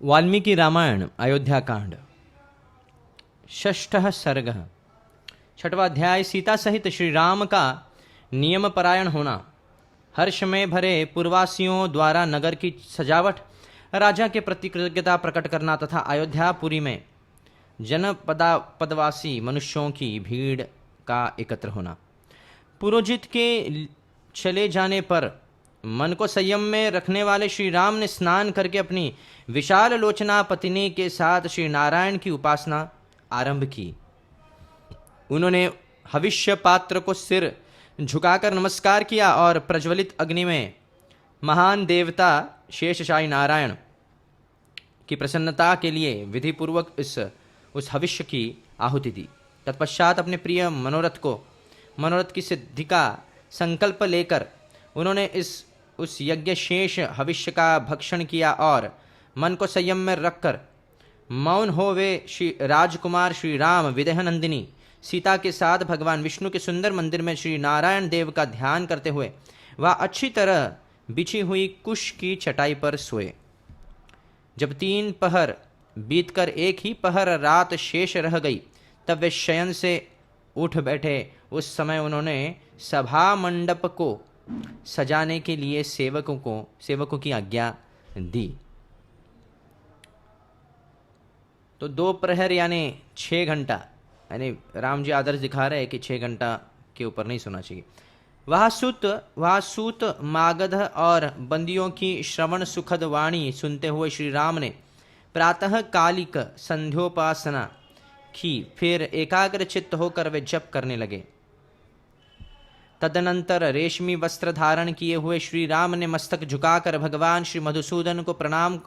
वाल्मीकि रामायण अयोध्या कांड षष्ठः सर्गः। छठवां अध्याय। सीता सहित श्री राम का नियम परायण होना। हर्ष में भरे पूर्ववासियों द्वारा नगर की सजावट, राजा के प्रति कृतज्ञता प्रकट करना तथा अयोध्यापुरी में जनपदवासी मनुष्यों की भीड़ का एकत्र होना। पुरोहित के चले जाने पर मन को संयम में रखने वाले श्री राम ने स्नान करके अपनी विशाल लोचना पत्नी के साथ श्री नारायण की उपासना आरंभ की। उन्होंने हविष्य पात्र को सिर झुकाकर नमस्कार किया और प्रज्वलित अग्नि में महान देवता शेषशाही नारायण की प्रसन्नता के लिए विधिपूर्वक उस हविष्य की आहुति दी। तत्पश्चात अपने प्रिय मनोरथ की सिद्धि का संकल्प लेकर उन्होंने उस यज्ञ शेष हविष्य का भक्षण किया और मन को संयम में रखकर मौन हो वे श्री राजकुमार श्री राम विदेह नंदिनी सीता के साथ भगवान विष्णु के सुंदर मंदिर में श्री नारायण देव का ध्यान करते हुए वह अच्छी तरह बिछी हुई कुश की चटाई पर सोए। जब 3 पहर बीतकर एक ही पहर रात शेष रह गई तब वे शयन से उठ बैठे। उस समय उन्होंने सभा मंडप को सजाने के लिए सेवकों की आज्ञा दी। तो 2 प्रहर यानी 6 घंटा, यानी राम जी आदर्श दिखा रहे हैं कि 6 घंटा के ऊपर नहीं सोना चाहिए। वह सूत मागध और बंदियों की श्रवण सुखद वाणी सुनते हुए श्री राम ने प्रातः कालिक संध्योपासना की, फिर एकाग्र चित्त होकर वे जप करने लगे। तदनंतर रेशमी वस्त्र धारण किए हुए श्री राम ने मस्तक झुकाकर भगवान श्री मधुसूदन को प्रणाम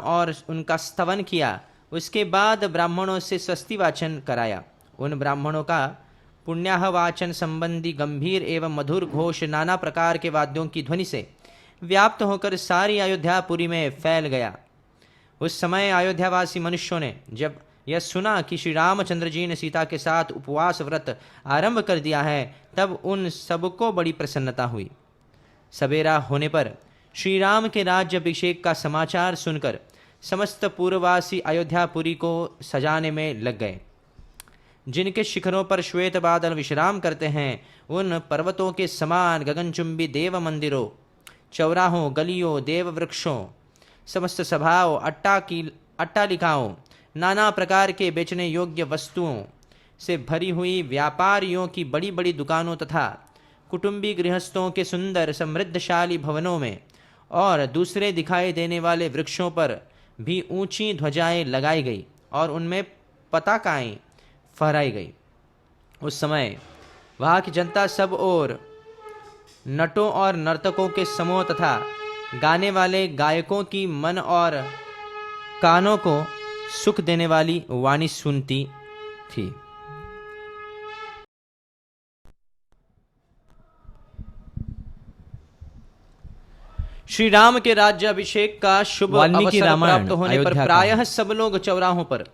और उनका स्तवन किया। उसके बाद ब्राह्मणों से स्वस्ति वाचन कराया। उन ब्राह्मणों का पुण्याह वाचन संबंधी गंभीर एवं मधुर घोष नाना प्रकार के वाद्यों की ध्वनि से व्याप्त होकर सारी अयोध्यापुरी में फैल गया। उस समय अयोध्यावासी मनुष्यों ने जब यह सुना कि श्री रामचंद्र जी ने सीता के साथ उपवास व्रत आरंभ कर दिया है तब उन सबको बड़ी प्रसन्नता हुई। सवेरा होने पर श्री राम के राज्य अभिषेक का समाचार सुनकर समस्त पूर्ववासी अयोध्यापुरी को सजाने में लग गए। जिनके शिखरों पर श्वेत बादल विश्राम करते हैं उन पर्वतों के समान गगनचुंबी देव मंदिरों, चौराहों, गलियों, देव वृक्षों, समस्त सभाओं, अट्टालिकाओं, नाना प्रकार के बेचने योग्य वस्तुओं से भरी हुई व्यापारियों की बड़ी बड़ी दुकानों तथा कुटुंबी गृहस्थों के सुंदर समृद्धशाली भवनों में और दूसरे दिखाई देने वाले वृक्षों पर भी ऊंची ध्वजाएं लगाई गई और उनमें पताकाएं फहराई गई। उस समय वहाँ की जनता सब ओर नटों और नर्तकों के समूह तथा गाने वाले गायकों की मन और कानों को सुख देने वाली वाणी सुनती थी। श्री राम के राज्य अभिषेक का शुभ अवसर प्राप्त होने पर प्रायः सब लोग चौराहों पर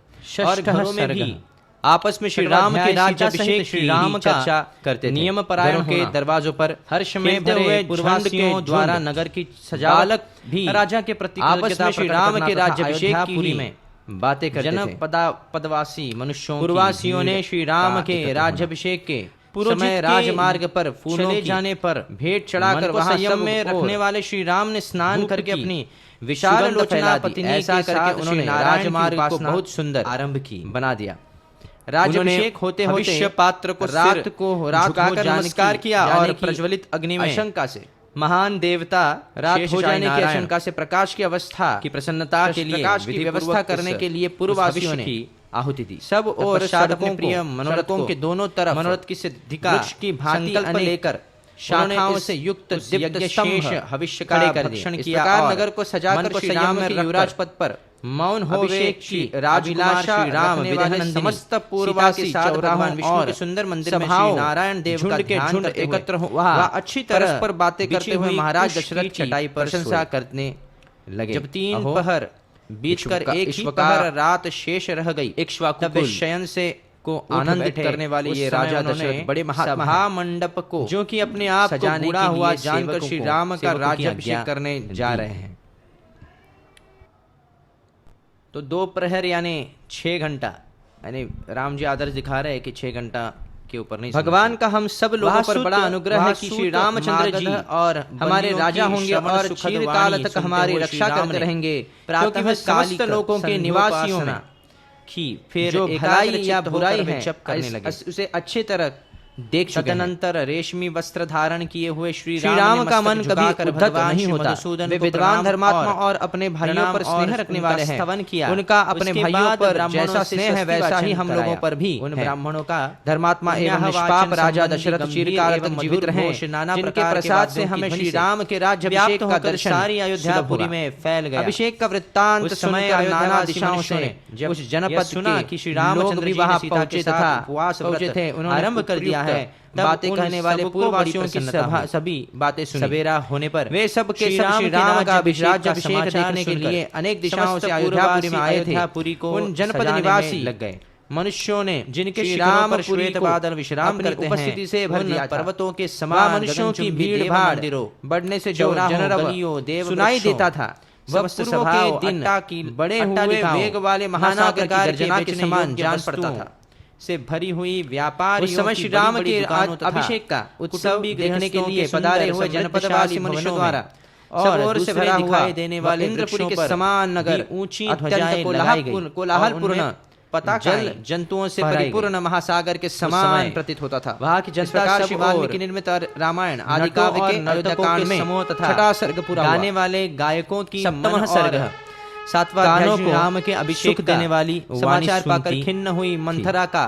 और घरों में भी आपस में श्री राम के राज्य अभिषेक श्री राम का चर्चा करते। नियम परायण के दरवाजों पर हर्ष में भरे पूर्ववासियों द्वारा नगर की सजावट भी राजा के प्रति आपस में श्री राम के राज्य अभिषेक की में बातें करते थे। जनपदवासी पूर्ववासियों ने श्री राम के राज्याभिषेक के समय राजमार्ग पर फूलों चले जाने पर भेंट चढ़ाकर वहां संयम में रखने वाले श्री राम ने स्नान करके अपनी विशाल लोचना पत्नी ऐसा करके उन्होंने राजमार्ग को बहुत सुंदर आरंभ की बना दिया। राज्याभिषेक होते होते पात्र को रात को नमस्कार किया और प्रज्वलित अग्नि में आशंका से महान देवता रात हो जाने की आशंका से प्रकाश की अवस्था की प्रसन्नता के लिए विधि व्यवस्था करने के लिए पूर्ववासियों ने आहुति दी। सब और साधकों प्रिय मनोरथों के दोनों तरफ मनोरथ की सिद्धि का की भांति लेकर शाखाओं से युक्त दिव्य शेष हविष्य का भक्षण किया और नगर को सजाकर श्री राम में युवराज पद पर मौन हो वे श्री राजकुमार श्री राम विदेहनंदिनी समस्त पूर्ववासी चौराहों विष्णु के सुंदर मंदिर में श्री नारायण देव का झुंड एकत्र हुआ अच्छी तरह पर बातें करते हुए महाराज दशरथ चटाई पर प्रशंसा करने लगे। जब 3 पहर बीतकर एक ही पहर रात शेष रह गई तब शयन से को आनंदित करने वाले ये राजा दशरथ बड़े सभा मंडप को जो कि अपने आप सजाने के लिए जानकर श्री राम का राज्याभिषेक करने जा रहे हैं तो 2 प्रहर यानी 6 घंटा, यानी राम जी आदर्श दिखा रहे हैं कि 6 घंटा के ऊपर नहीं। भगवान का हम सब लोगों पर बड़ा अनुग्रह है कि श्री रामचंद्र जी और हमारे राजा होंगे और चिरकाल तक हमारी रक्षा करते रहेंगे, क्योंकि वे समस्त लोगों के निवासियों में फिर जो भलाई या बुराई है उसे अच्छी तरह देख चुके हैं। तदनंतर रेशमी वस्त्र धारण किए हुए श्री राम का मन कभी उद्धत नहीं होता। वे विद्वान धर्मात्मा और अपने भाइयों पर स्नेह रखने वाले हैं। उनका अपने भाइयों पर जैसा स्नेह है वैसा ही हम लोगों पर भी उन ब्राह्मणों का। धर्मात्मा एवं निष्पाप राजा दशरथ चिरकाल तक जीवित रहे, जिनके प्रसाद से हमें श्री राम के राज्याभिषेक का दर्शन सारी अयोध्यापुरी में फैल गया। अभिषेक का वृत्तांत समय नाना दिशाओं से जब उस जनपद सुना कि श्री रामचंद्र जी वहां पहुंचे तथा उपवास पहुंचे थे, उन्होंने आरंभ कर दिया है बातें कहने वाले पूर्ववासियों की सभी बातें सुनी। सवेरा होने पर वे सब के सब श्री राम का राज्याभिषेक देखने के लिए अनेक दिशाओं से अयोध्यापुरी में आए थे। उन जनपद निवासी लग गए मनुष्यों ने, जिनके श्री राम पर श्वेत बादल विश्राम करते हैं, उपस्थिति से भर दिया पर्वतों के समान मनुष्यों की भीड़ भाड़ बढ़ने से जो जनरव सुनाई देता था, वह पूर्व के दिन बड़े हुए वेग वाले महासागर की गर्जना के समान जान पड़ता था। से भरी हुई व्यापार उस समय श्री राम के अभिषेक का उत्सव देखने के लिए पधारे हुए जनपदवासी मनुष्यों द्वारा और ओर से भरा हुआ देने वाले इंद्रपुरी के समान नगर ऊंची ध्वजाएं कोलाहलपूर्ण जल जंतुओं से परिपूर्ण महासागर के समान प्रतीत होता था। वहाँ की जनता वाल्मीकि निर्मित रामायण आदि काव्य के अयोध्याकांड में समूह तथा छठा सर्ग पूरा गाने वाले गायकों की सप्तम सर्ग सातवां अध्याय श्री राम के अभिषेक देने वाली समाचार पाकर खिन्न हुई मंथरा का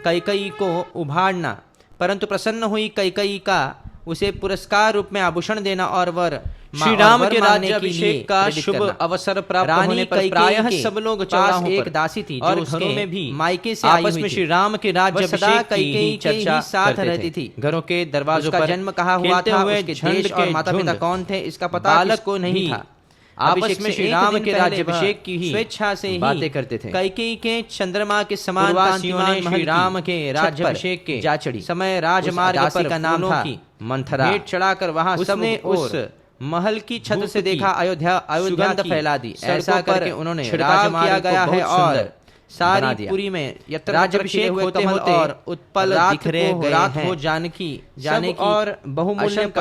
कैकेयी को उभारना, परंतु प्रसन्न हुई कैकेयी का उसे पुरस्कार रूप में आभूषण देना और वर श्री राम के राज्याभिषेक का शुभ अवसर प्राप्त होने पर प्रायः सब लोग पास एक दासी थी और घरों में भी मायके से आपस में श्री राम के राज्याभिषेक की चर्चा साथ रहती थी। घरों के दरवाजों पर जन्म कहा हुआ था, उसके देश और माता पिता कौन थे इसका पता बालक को नहीं था। आपस में श्री राम के राज्याभिषेक की ही स्वेच्छा से ही बातें करते थे। कैकेयी के चंद्रमा के समान कांतिमान श्री राम के राज्याभिषेक के जा चढ़ी। समय राजमार्ग पर का नाम था मंथरा। भेंट चढ़ाकर वहां सबने उस महल की छत से देखा अयोध्या फैला दी। ऐसा करके उन्होंने छिड़काव किया गया है और सारी पुरी में राज्याभिषेक होते होते और उत्पल बिखरे रात हो जाने की और बहुमूल्य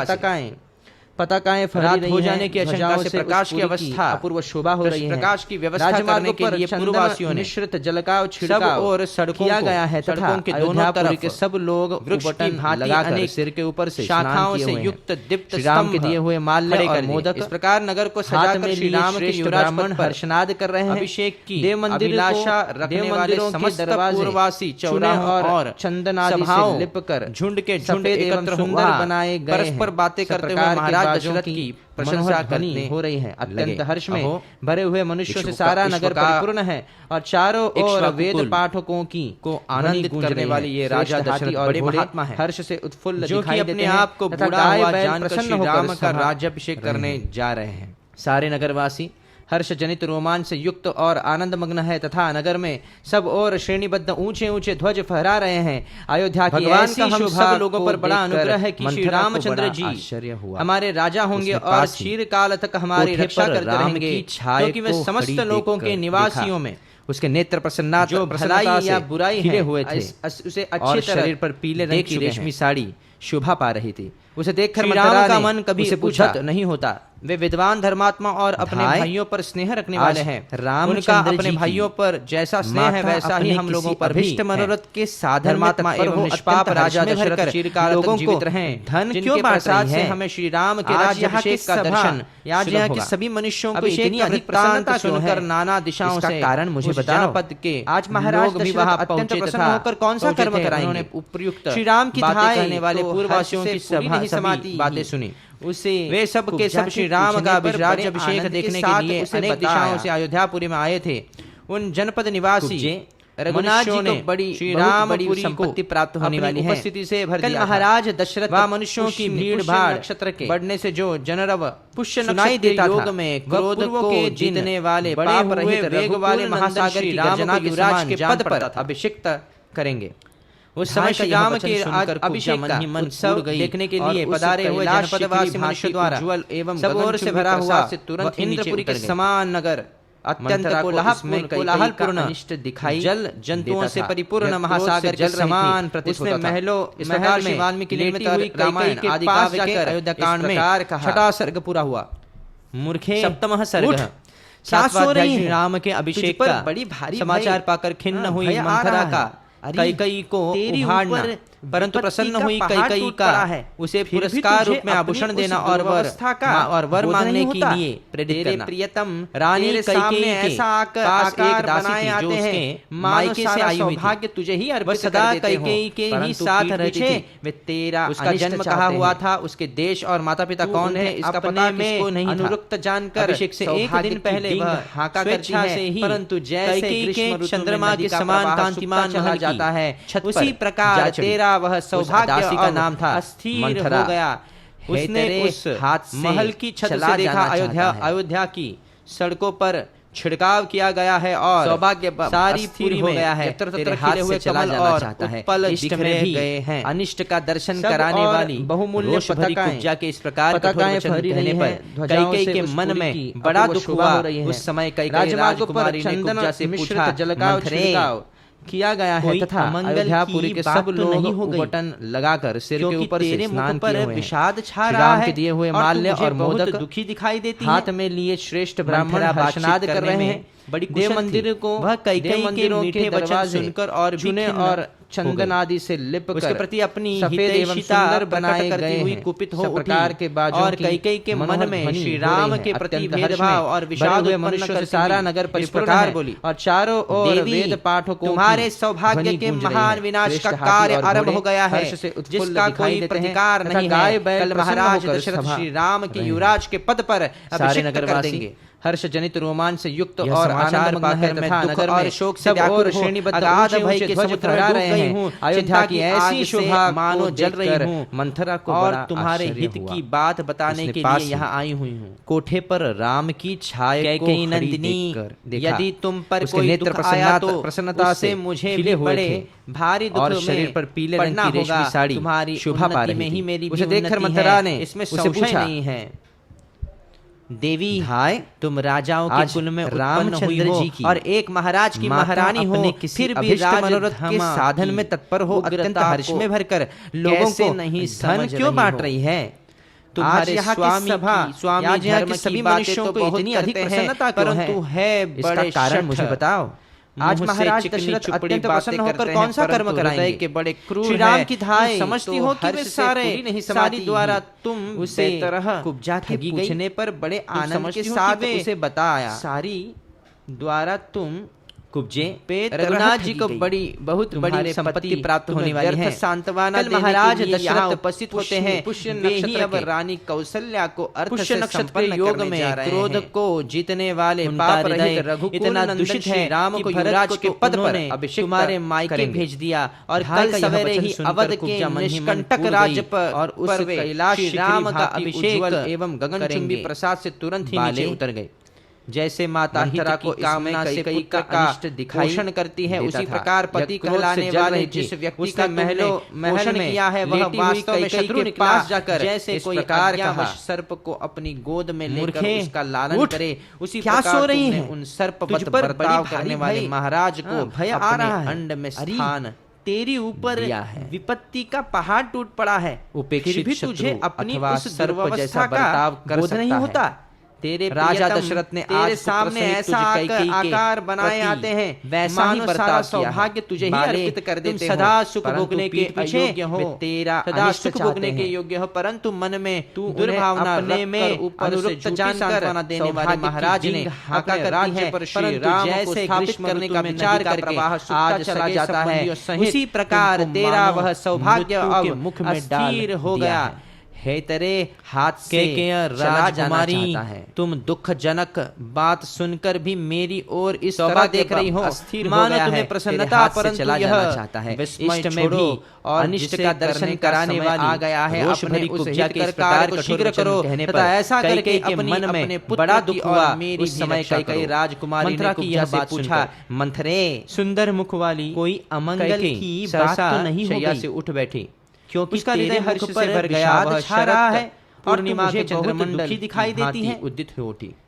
पताकाएं फहरी हो जाने की आशंका से प्रकाश की अवस्था अपूर्व शोभा हो रही है। प्रकाश की व्यवस्था करने के लिए पूर्ववासियों ने निश्चित जलकाव छिड़काव और सड़कों किया गया है तथा के दोनों तरफ के सब लोग वृक्ष की भांति लगाकर सिर के ऊपर से शाखाओं से युक्त दीप्त स्तंभ के दिए हुए माल्य और मोदक इस प्रकार नगर को सजाकर श्री राम के युवराज हर्षनाद कर रहे हैं। अभिषेक की देव मंदिर रखने वाले समस्त पूर्ववासी चौराहों और चंदनादि से लिपकर झुंड के झुंड एकत्र सुंदर बनाए गए परस्पर बातें करते हुए महाराज दशरथ की प्रशंसा करनी हो रही है। अत्यंत हर्ष में भरे हुए मनुष्यों से सारा नगर परिपूर्ण है और चारों ओर वेद पाठकों को आनंदित करने वाली ये राजा दशरथ और बड़े महात्मा है। हर्ष से उत्फुल्ल जो कि अपने आप को बूढ़ा हुआ जानकर श्री राम का राज्याभिषेक करने जा रहे हैं। सारे नगरवासी हर्ष जनित रोमांच से युक्त और आनंद मग्न है तथा नगर में सब और श्रेणीबद्ध ऊंचे ऊंचे ध्वज फहरा रहे हैं। अयोध्या की भगवान का हम सब लोगों पर बड़ा अनुग्रह है कि श्री रामचंद्र जी हमारे राजा होंगे और चिरकाल तक हमारी रक्षा करते रहेंगे, क्योंकि वे समस्त लोगों के निवासियों में उसके नेत्र प्रसन्नता जो भलाई या बुराई है हुए थे उसे अच्छे शरीर पर पीले रंग की रेशमी साड़ी शोभा पा रही थी। उसे देखकर राम का मन कभी उसे पूछा नहीं होता। वे विद्वान धर्मात्मा और अपने भाइयों पर स्नेह रखने वाले हैं। राम उनका अपने भाइयों पर जैसा स्नेह है वैसा ही हम लोगों पर भी मनोरथ के साधन धर्मात्मा एवं निष्पाप राजा दशरथ चिरकाल तक जीवित रहें। धन क्यों प्रसाद से हमें श्री राम के राज्याभिषेक का दर्शन आज यहाँ के सभी मनुष्यों को इतनी अधिक प्रसन्नता सुनकर नाना दिशाओं से कारण मुझे बताओ। पद के आज महाराज भी वहाँ अत्यंत प्रसन्न होकर कौन सा कर्म कराएंगे। उन्होंने उपयुक्त श्री राम की बातें कहने वाले पूर्ववासियों की सभी बातें सुनी। उसे वे सब के सब श्री राम का राज्याभिषेक देखने के लिए अनेक दिशाओं से अयोध्यापुरी में आए थे। उन जनपद निवासी रघुनाथ जी को बड़ी श्री रामपुरी संपत्ति प्राप्त होने वाली है। उपस्थिति से भर दिया महाराज दशरथ व मनुष्यों की भीड़ भाड़ नक्षत्र के बढ़ने से जो जनरव पुष्य सुनाई देता योग में क्रोध को जीतने वाले पाप रहित वेग वाले महासागर की गर्जना के युवराज के पद पर अभिषिक्त करेंगे। उस समय श्री राम के अभिषेक का उत्सव देखने के लिए पधारे हुए जनपदवासी मनुष्य द्वारा सब ओर से भरा हुआ से तुरंत इंद्रपुरी के समान नगर अत्यंत कोलाहलपूर्ण अनिष्ट दिखाई, जल जंतुओं से परिपूर्ण महासागर के समान प्रतीत होता था। इस प्रकार से वाल्मीकि रामायण आदि काव्य के अयोध्या कांड में छठा सर्ग पूरा हुआ। मूर्खे सप्तमः सर्ग। सातवां अध्याय श्री राम के अभिषेक का बड़ी भारी समाचार पाकर खिन्न हुई मंथरा का कैकेयी को उभारना, परंतु प्रसन्न हुई कैकेयी का उसे पुरस्कार रूप में आभूषण देना और वर मांगने के लिए प्रेरित करना। प्रियतम रानी कैकेयी के पास एक दासी थी जो उसके मायके से आई हुई थी। तुझे ही अर्पित सदा कैकेयी के ही साथ रहती थी। वे तेरा उसका जन्म कहाँ हुआ था, उसके देश और माता पिता कौन है, इसका पता किसको नहीं था। अनुरुक्त जानकर अभिषेक से एक दिन पहले वह हाका करती है, परंतु जैसे के चंद्रमा के समान कांतिमान महल जाता है, उसी प्रकार तेरा वह सौभाग्य का नाम था अस्थिर हो गया। उसने उस हाथ महल की छत से देखा अयोध्या की सड़कों पर छिड़काव किया गया है और सौभाग्य सारी पूरी हो गया है। तेरे हाथ से चला जाना चाहता है, इष्ट में भी गए हैं। अनिष्ट का दर्शन कराने वाली बहुमूल्य कुब्जा के इस प्रकार कहने पर कैकेयी के मन में बड़ा दुख हुआ। उस समय कैकेयी राजकुमारी ने कुब्जा से पूछा, मंथरे किया गया है तथा अयोध्यापुरी के सब लोग बटन लगाकर सिर के ऊपर से स्नान किए हुए हैं। विषाद छा रहा है, दिए हुए माल्य और मोदक दुखी दिखाई देती हाथ में लिए श्रेष्ठ ब्राह्मण हर्षनाद कर रहे हैं। बड़ी देव मंदिर को वह कैकेयी के मीठे वचन सुनकर और चुने और चंदन आदि से लिप कर उसके प्रति अपनी सफेद एवं सुंदर बनाए गए हुई कुपित हो उठी और कैकेयी के मन में श्री राम के प्रति भेदभाव और विषाद हुए मनुष्यों से सारा नगर परिपूर्ण बोली और चारों ओर वेद पाठों को तुम्हारे सौभाग्य के महान विनाश का कार्य आरंभ हो गया है, जिसका कोई प्रतिकार नहीं है। कल महाराज दशरथ श्री राम के युवराज के पद पर अभिषेक कर देंगे। हर्ष जनित रोमांच से युक्त और आनंद पाकर तथा नगर और शोक से व्याकुल श्रेणीबद्ध आगाध भय के ध्वज फहरा रहे हैं। अयोध्या की ऐसी शोभा मानो जल रही हूँ। मंथरा को और तुम्हारे हित की बात बताने के लिए यहाँ आई हुई हूँ। कोठे पर राम की छाया कैकेयी नंदिनी, यदि तुम पर कोई दुख आया तो प्रसन्नता से मुझे भी बड़े भारी दुख और शरीर पर पीले रंग की रेशमी साड़ी तुम्हारी शोभा पा रही थी। उसे देखकर मंथरा ने इसमें संशय नहीं है। देवी हाय, तुम राजाओं के कुल में रामचंद्र जी की और एक महाराज की महारानी हो, फिर भी मनोरथ के साधन में तत्पर हो, अत्यंत हर्ष में भरकर लोगों को नहीं धन क्यों बांट रही है। तुम्हारे स्वामी धर्म की सभी मनुष्यों को इतनी अधिक प्रसन्नता परंतु है बड़े कारण मुझे बताओ। आज महाराज दशरथ अत्यंत प्रसन्न होकर कौन सा कर्म कराएंगे के बड़े क्रूर श्री राम की धाय समझती हो कि वे सारी द्वारा तुम उसे तरह कुब्जा के पूछने पर बड़े आनंद के साथ उसे बताया। सारी द्वारा तुम कुब्जे रघुनाथ जी को बहुत बड़ी संपत्ति प्राप्त होने वाली है। सांत्वना महाराज दशरथ उपस्थित होते हैं। पुष्य नक्षत्र अब रानी कौशल्या को अर्थ से संपन्न योग में क्रोध को जीतने वाले पाप रहित रघुकुल इतना दूषित है राम को युवराज के पद पर अभिषेक तुम्हारे मायके भेज दिया और कल सवेरे ही अवध के निष्कंटक राज्य पर और उस कैलाश राम का अभिषेक एवं गगनचुंबी प्रसाद से तुरंत ही नीचे उतर गए। जैसे माता हितरा को कामना से पुत्र का पोषण करती है, उसी प्रकार पति कहलाने वाले जिस व्यक्ति का महल में किया है वह वास्तव में शत्रु के पास जाकर जैसे कोई आज्ञावश सर्प को अपनी गोद में लेकर उसका लालन करे, उसी प्रकार तुमने उन सर्पवत बर्ताव करने वाले महाराज को भय आ रहा है अंड में स्थान तेरी ऊपर विपत्ति का पहाड़ टूट पड़ा है, उपेक्षित भी तुझे अपनी उस सर्वावस्था का बोध नहीं होता। तेरे राजा दशरथ ने तेरे सामने ऐसा आकार बनाए आते हैं, वैसा ही बर्ताव सौभाग्य तुझे ही अर्पित कर देते हो। सदा सुख भोगने के योग्य हो, तेरा सदा सुख भोगने के योग्य हो, परंतु मन में तू भावना अपने में ऊपर से जानकर देने वाले महाराज ने हाका राज्य पर श्री राम को स्थापित करने का विचार करके आज चला जाता है। उसी प्रकार तेरा वह सौभाग्य अब मुख में डाल हो गया है। तेरे हाथ से चला जाना चाहता है। तुम दुखजनक बात सुनकर भी मेरी ओर इस तरह देख रही हो, मानो तुम्हें प्रसन्नता परंतु यह चाहता है इष्ट में भी और अनिष्ट का दर्शन कराने वाली आ गया है। अपने उस हितकर कार्य को शीघ्र करो तथा ऐसा करके अपने मन में बड़ा दुख हुआ। मेरी समय कैकेयी राजकुमारी ने यह बात पूछा, मंथरे सुंदर मुख वाली कोई अमंगल की बात तो नहीं होगी से उठ बैठी, क्योंकि उसका हृदय हर्ष से भर गया, वह छा रहा है। पूर्णिमा के चंद्रमंडल दिखाई देती है उदित हो उठी।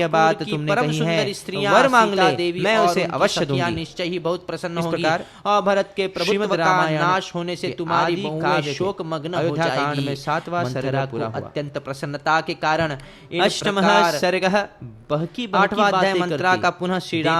यह बात तुमने कही है, वर मांग ले, मैं उसे अवश्य दूंगी। निश्चय ही बहुत प्रसन्न इस होगी प्रकार और भरत के प्रभुत्व का रामायण नाश होने से तुम्हारी आदि बहुएं काव्य शोक मग्न हो अयोध्या कांड जाएगी। में 7वां सर्ग मंथरा पूरा को हुआ। अत्यंत प्रसन्नता के कारण इन अष्टमः प्रकार सर्गः। बहकी 8वां अध्याय बातें मंत्रा करती का पुनः श्री राम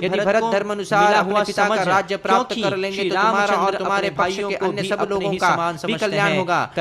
से यदि भरत को धर्म अनुसार मिला अपने हुआ पिता का समझ है, राज्य प्राप्त क्योंकि कर लेंगे श्री तो तुम्हारा और रामचंद्र तुम्हारे अपने भाइयों पक्ष के को अन्य भी सब अपने लोगों ही का समान भी समझते कल्याण हैं। होगा।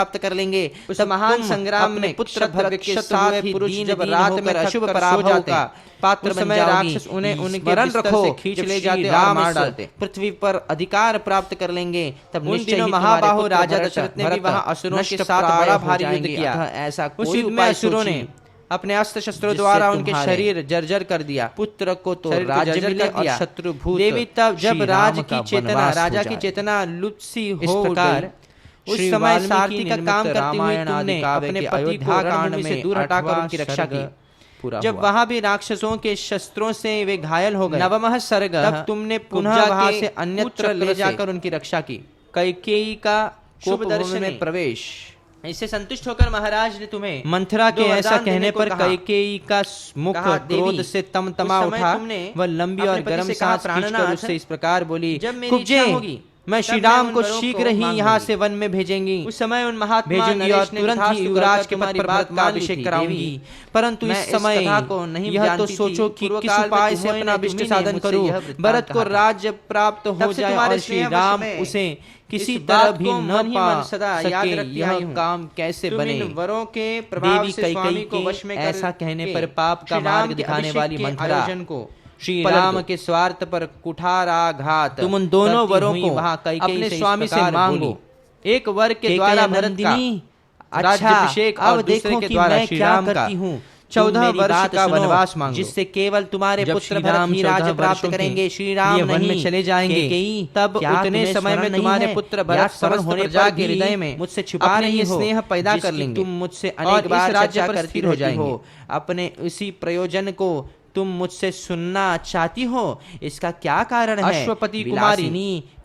प्राप्त कर लेंगे। उस महान संग्राम में पुत्र भरत के साथ ही पुरुष जब रात में अशुभ पराभव का पात्र बन जाओगी, उन्हें उनके बिस्तर से खींच ले जाते और मार डालते, पृथ्वी पर अधिकार प्राप्त कर लेंगे। तब उन दिनों महाबाहु राजा दशरथ ने भी वहां असुरों के साथ बड़ा भारी युद्ध किया। ऐसा उस युद्ध में असुरों ने अपने अस्त्र शस्त्रों द्वारा उनके शरीर जर्जर कर दिया। पुत्र को तो राज्य मिले और शत्रु भूत। देवी तब जब राजा की चेतना लुप्त सी हो इस प्रकार उस समय सारथी का काम करते हुए तुमने अपने पति को रणभूमि से दूर हटाकर उनकी रक्षा की। जब वहां भी राक्षसों के शस्त्रों से वे घायल हो गए, नवमः सर्ग, तब तुमने पुनः वहां से अन्यत्र ले जाकर उनकी रक्षा की। कैकेयी का शुभ दर्शन में प्रवेश। इससे संतुष्ट होकर महाराज ने तुम्हें मंथरा के ऐसा कहने पर कैकेयी का मुख क्रोध से तमतमा उठा। वह लंबी और गर्म सांस खींचकर उससे इस प्रकार बोली, कुब्जे, मैं श्री राम को शीघ्र ही यहाँ से वन में भेजेंगी। उस समय उन महात्मा भेजूंगी और तुरंत ही युवराज के पद पर भरत का अभिषेक कराऊंगी। परंतु इस समय यह तो सोचो कि किस उपाय से अपना अभिष्ट साधन करूं, भरत को राज्य प्राप्त हो जाए और श्री राम उसे किसी तरह भी न पा सके, यह काम कैसे बने। वरों के प्रभाव से स्वामी को वश में ऐसा कहने पर पाप का मार्ग दिखाने वाली मंथरा को श्री राम के स्वार्थ पर कुठाराघात, तुम उन दोनों वरों को अपने स्वामी से मांगो। एक वर के द्वारा भरत का राज्याभिषेक और दूसरे के द्वारा श्री राम का 14 वर्ष का वनवास मांगो, जिससे केवल तुम्हारे पुत्र भरत ही राज्य प्राप्त करेंगे। श्री राम वन में चले जाएंगे, तब उतने समय में तुम्हारे पुत्र भरत समस्त प्रजा के हृदय में मुझसे छुपा रही स्नेह पैदा कर लेंगे। तुम मुझसे अनेक बार राज्य पर स्थिर हो जाएंगे। अपने उसी प्रयोजन को तुम मुझसे सुनना चाहती हो, इसका क्या कारण है? अश्वपति कुमारी,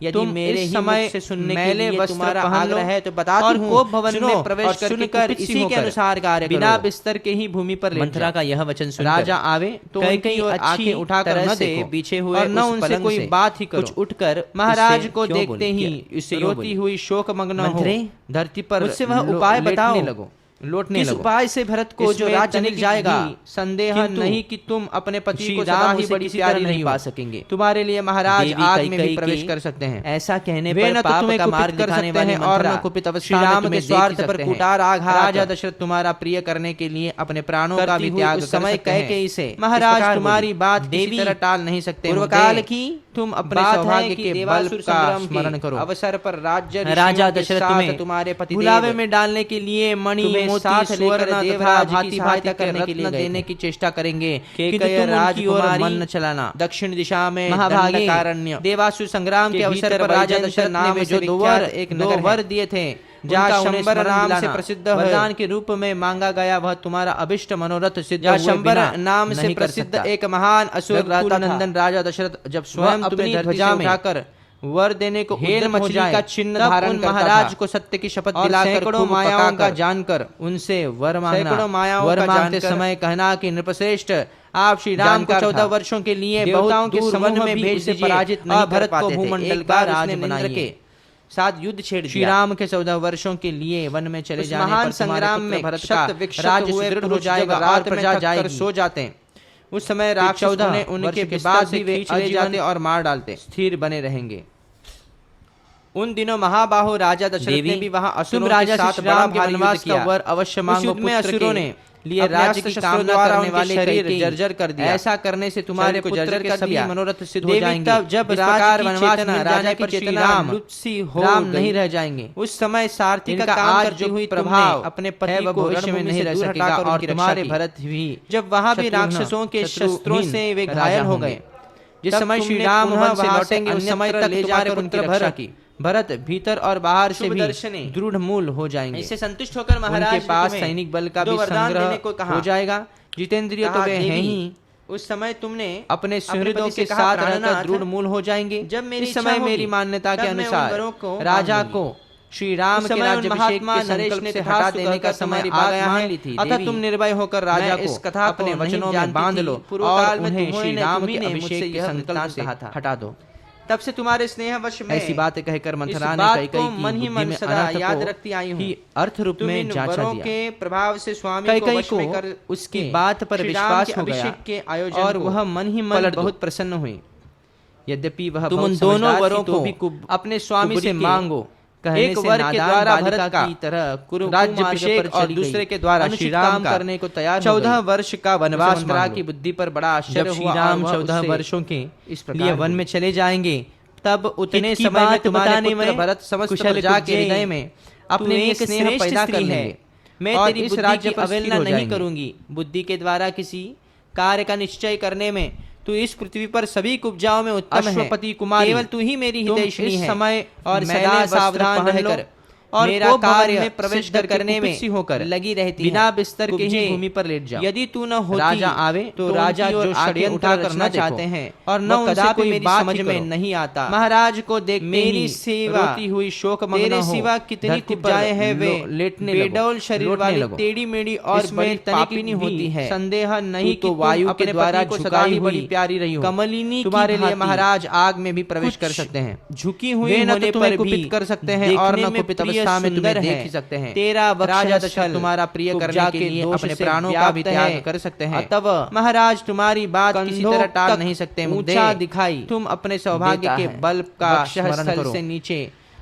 यदि मेरे ही मुख से सुनने के लिए तुम्हारा आग्रह है तो बताती हूँ, भवन में प्रवेश कर इसी के अनुसार कार्य करो। बिना बिस्तर के ही भूमि पर मंथरा का यह वचन सुनकर राजा आवे तो कई आंखें उठाकर न दे पीछे हुए और न उनसे कोई बात ही करो। कुछ उठकर महाराज को देखते ही रोती हुई शोकमग्न हो धरती पर उससे वह उपाय बताने लगो, लौटने लगो। इस उपाय से भरत को जो राज्य मिल जाएगा, संदेह नहीं कि तुम अपने पति को सदा ही बड़ी प्यारी नहीं पा सकेंगे। तुम्हारे लिए महाराज आग में भी प्रवेश कर सकते हैं। ऐसा कहने पर पाप का मार्ग दिखाने वाले और न कुपित अवस्था में श्रीराम के पर कुठाराघात, राजा दशरथ तुम्हारा प्रिय करने के लिए अपने प्राणों का भी त्याग समय कैकेयी से महाराज तुम्हारी बात देवी तरह टाल नहीं सकते। पूर्व काल की तुम अपने सौभाग्य के बल का स्मरण करो। अवसर पर राजा दशरथ तुम्हें तुम्हारे पति बुलावे में डालने के लिए मणि मोती स्वर्ण देवराज भांति भांति करने के लिए देने की चेष्टा करेंगे, किंतु राजकुमारी मन न चलाना। दक्षिण दिशा में महाभागी देवासुर संग्राम के अवसर पर राजा दशरथ ने जो दो वर दिए थे, जहाँ शंबर नाम से प्रसिद्ध वरदान के रूप में मांगा गया, वह तुम्हारा अभिष्ट मनोरथ सिद्ध हुए शंबर नाम से प्रसिद्ध एक महान असुर नंदन राजा दशरथ जब स्वयं अपनी ध्वजा में उठाकर वर देने को हेल मछली का चिन्ह धारण महाराज को सत्य की शपथ दिलाकर सैकड़ों मायाओं का जानकर उनसे वर मांगना। वर मांगते समय कहना कि नृपश्रेष्ठ, आप श्री राम को 14 वर्षों के लिए बहुत दूर वन में भेज दीजिए, पराजित नहीं भरत को भूमंडल का राज बनाइए। साथ युद्ध छेड़ श्री राम के 14 वर्षों के लिए वन में चले जाने पर संग्राम में भरत का राज्य सुदृढ़ हो जाएगा और प्रजा जाकर सो जाते हैं। उस समय राक्षस ने उनके बाद भी वे ले जाते और मार डालते, स्थिर बने रहेंगे। उन दिनों महाबाहो राजा दशरथ ने भी वहां असुरों के साथ बड़ा भारी युद्ध किया। वर अवश्य मांगो, पुत्र असुरों ने लिए राज्य की कामना करने वाले शरीर जर्जर कर दिया। ऐसा करने से तुम्हारे पुत्र के सभी मनोरथ सिद्ध हो जाएंगे। तब जब राज वनवास में राजा की चेतना राम नहीं रह जाएंगे, उस समय सारथी का काम करते हुए प्रभाव अपने पति को भविष्य में नहीं रह सकेगा और तुम्हारे भरत भी जब वहां भी राक्षसों के शस्त्रों से वे घायल हो गए, जिस समय श्री राम वन से लौटेंगे उस समय तक ले जाकर उनकी रक्षा की। भरत भीतर और बाहर से भी दृढ़ मूल हो जाएंगे। इससे संतुष्ट होकर महाराज के पास सैनिक बल का भी संग्रह हो जाएगा। जितेंद्रिय तो वे हैं ही। उस समय तुमने अपने सुहृदों के साथ रहकर दृढ़ मूल हो जाएंगे। जब मेरी समय मेरी मान्यता के अनुसार राजा को श्री राम के राज्याभिषेक के संकल्प से हटा देने का समय आ गया है, अतः तुम निर्भय होकर राजा को इस कथा अपने वचनों में बांध लो और उन्हें श्री राम के अभिषेक के संकल्प से हटा दो। तब से तुम्हारे स्नेहवश में ऐसी बातें कहकर मंथरा ने कैकेयी की मन ही मन सदा याद रखती आई हूँ, अर्थ रूप में जांचा दिया। के प्रभाव से स्वामी को वश में कर उसकी बात पर विश्वास हो गया और वह मन ही मन बहुत प्रसन्न हुई। यद्यपि वह तुम उन दोनों वरों को अपने स्वामी से मांगो, एक वर के द्वारा भरत की तरह राज्याभिषेक और दूसरे के द्वारा श्री राम करने को तैयार 14 वर्ष का वनवास मंथरा की बुद्धि पर बड़ा आश्चर्य हुआ। श्री राम 14 वर्षों के लिए वन में चले जाएंगे, तब उतने समय में तुम्हारे पुत्र भरत समस्त प्रजा के हृदय में अपने लिए स्नेह पैदा कर लेंगे। मैं तेरी इस राज्य पर अवहेलना नहीं करूंगी। बुद्धि के द्वारा किसी कार्य का निश्चय करने में तू इस पृथ्वी पर सभी कुब्जाओं में उत्तम है। अश्वपति कुमार, केवल तू ही मेरी हितैषिणी है। समय और सदा सावधान रहकर और मेरा कार्य में प्रवेश करने में होकर लगी रहती बिना बिस्तर के ही भूमि पर लेट जाओ। यदि तू न होती, राजा आवे तो राजा जो षड्यंत्र करना चाहते हैं और न उनसे कोई मेरी समझ में नहीं आता। महाराज को देख मेरी सेवा रोती हुई शोक तेरे सिवा कितनी कुब्जाएं हैं वे लेटने बेडौल शरीर वाली टेढ़ी मेढ़ी और बड़ी पापिनी होती है। संदेह नहीं कि वायु के द्वारा झुकाई बड़ी प्यारी रही हो। कमलिनी तुम्हारे लिए महाराज आग में भी प्रवेश कर सकते हैं, झुकी हुई होने पर भी कर सकते हैं और न कुपित अवस्था में तुम्हें देख ही सकते हैं। तेरा राजा दशरथ तुम्हारा प्रिय करने के लिए अपने प्राणों का भी त्याग कर सकते हैं। तब महाराज तुम्हारी बात किसी तरह टाल नहीं सकते। ऊंचा दिखाई तुम अपने सौभाग्य के बल का स्मरण से नीचे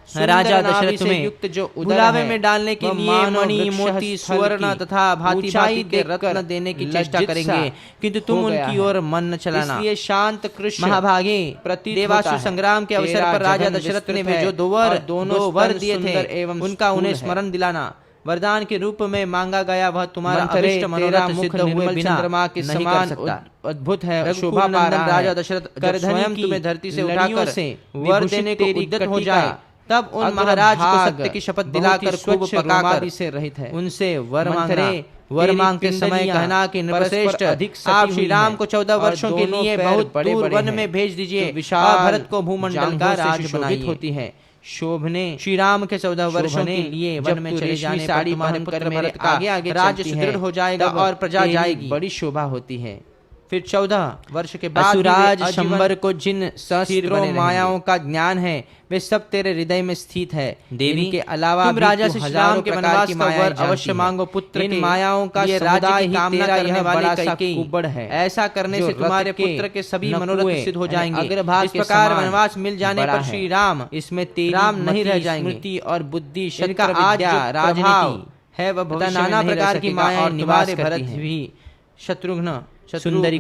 राजा दशरथ तुम्हें युक्त जो बुलावे में डालने के लिए मणि मोती स्वर्ण तथा भांति भांति के रत्न देने की चेष्टा करेंगे, किंतु तुम उनकी ओर मन न चलाना। इसलिए शांत कृष्ण महाभागे देवासुर संग्राम के अवसर पर राजा दशरथ ने वे जो दोनों वर दिए थे एवं उनका उन्हें स्मरण दिलाना। वरदान के रूप में मांगा गया वह तुम्हारा अभिष्ट मनोरथ सिद्ध हुए बिना चंद्रमा के समान अद्भुत है। शोभा पा रहा राजा दशरथ स्वयं तुम्हें धरती से उठाकर वर देने को उद्यत हो जाए, तब उन महाराज को सत्य की शपथ दिलाकर खूब पकाकर से रहित है उनसे वर मांगना। वर मांगते समय कहना कि नृपश्रेष्ठ आप श्री राम को 14 वर्षों के लिए बहुत दूर वन में भेज दीजिए। विशाल भारत को भूमंडल का राज बनाई होती है। शोभने श्री राम के 14 वर्षों के लिए वन में चले जाने साड़ी पहन कर मेरे आगे आगे राज्य सुदृढ़ हो जाएगा और प्रजा जाएगी, बड़ी शोभा होती है। फिर 14 वर्ष के बाद असुराज शंबर को जिन सहस्त्रों मायाओं का ज्ञान है वे सब तेरे हृदय में स्थित है। देवी के अलावा तुम राजा से श्री राम के वनवास का वर अवश्य मांगो। पुत्र इन मायाओं का राज्य की कामना करने वाला कुबड़ है। ऐसा करने से तुम्हारे पुत्र के सभी मनोरथ सिद्ध हो जाएंगे। इस प्रकार वनवास मिल जाने पर श्री राम इसमें राम नहीं रह जाएंगे। स्मृति और बुद्धि शंकर आद्या राजनीति है वह नाना प्रकार की मायाएं निवास भरत भी शत्रुघ्न सुंदरी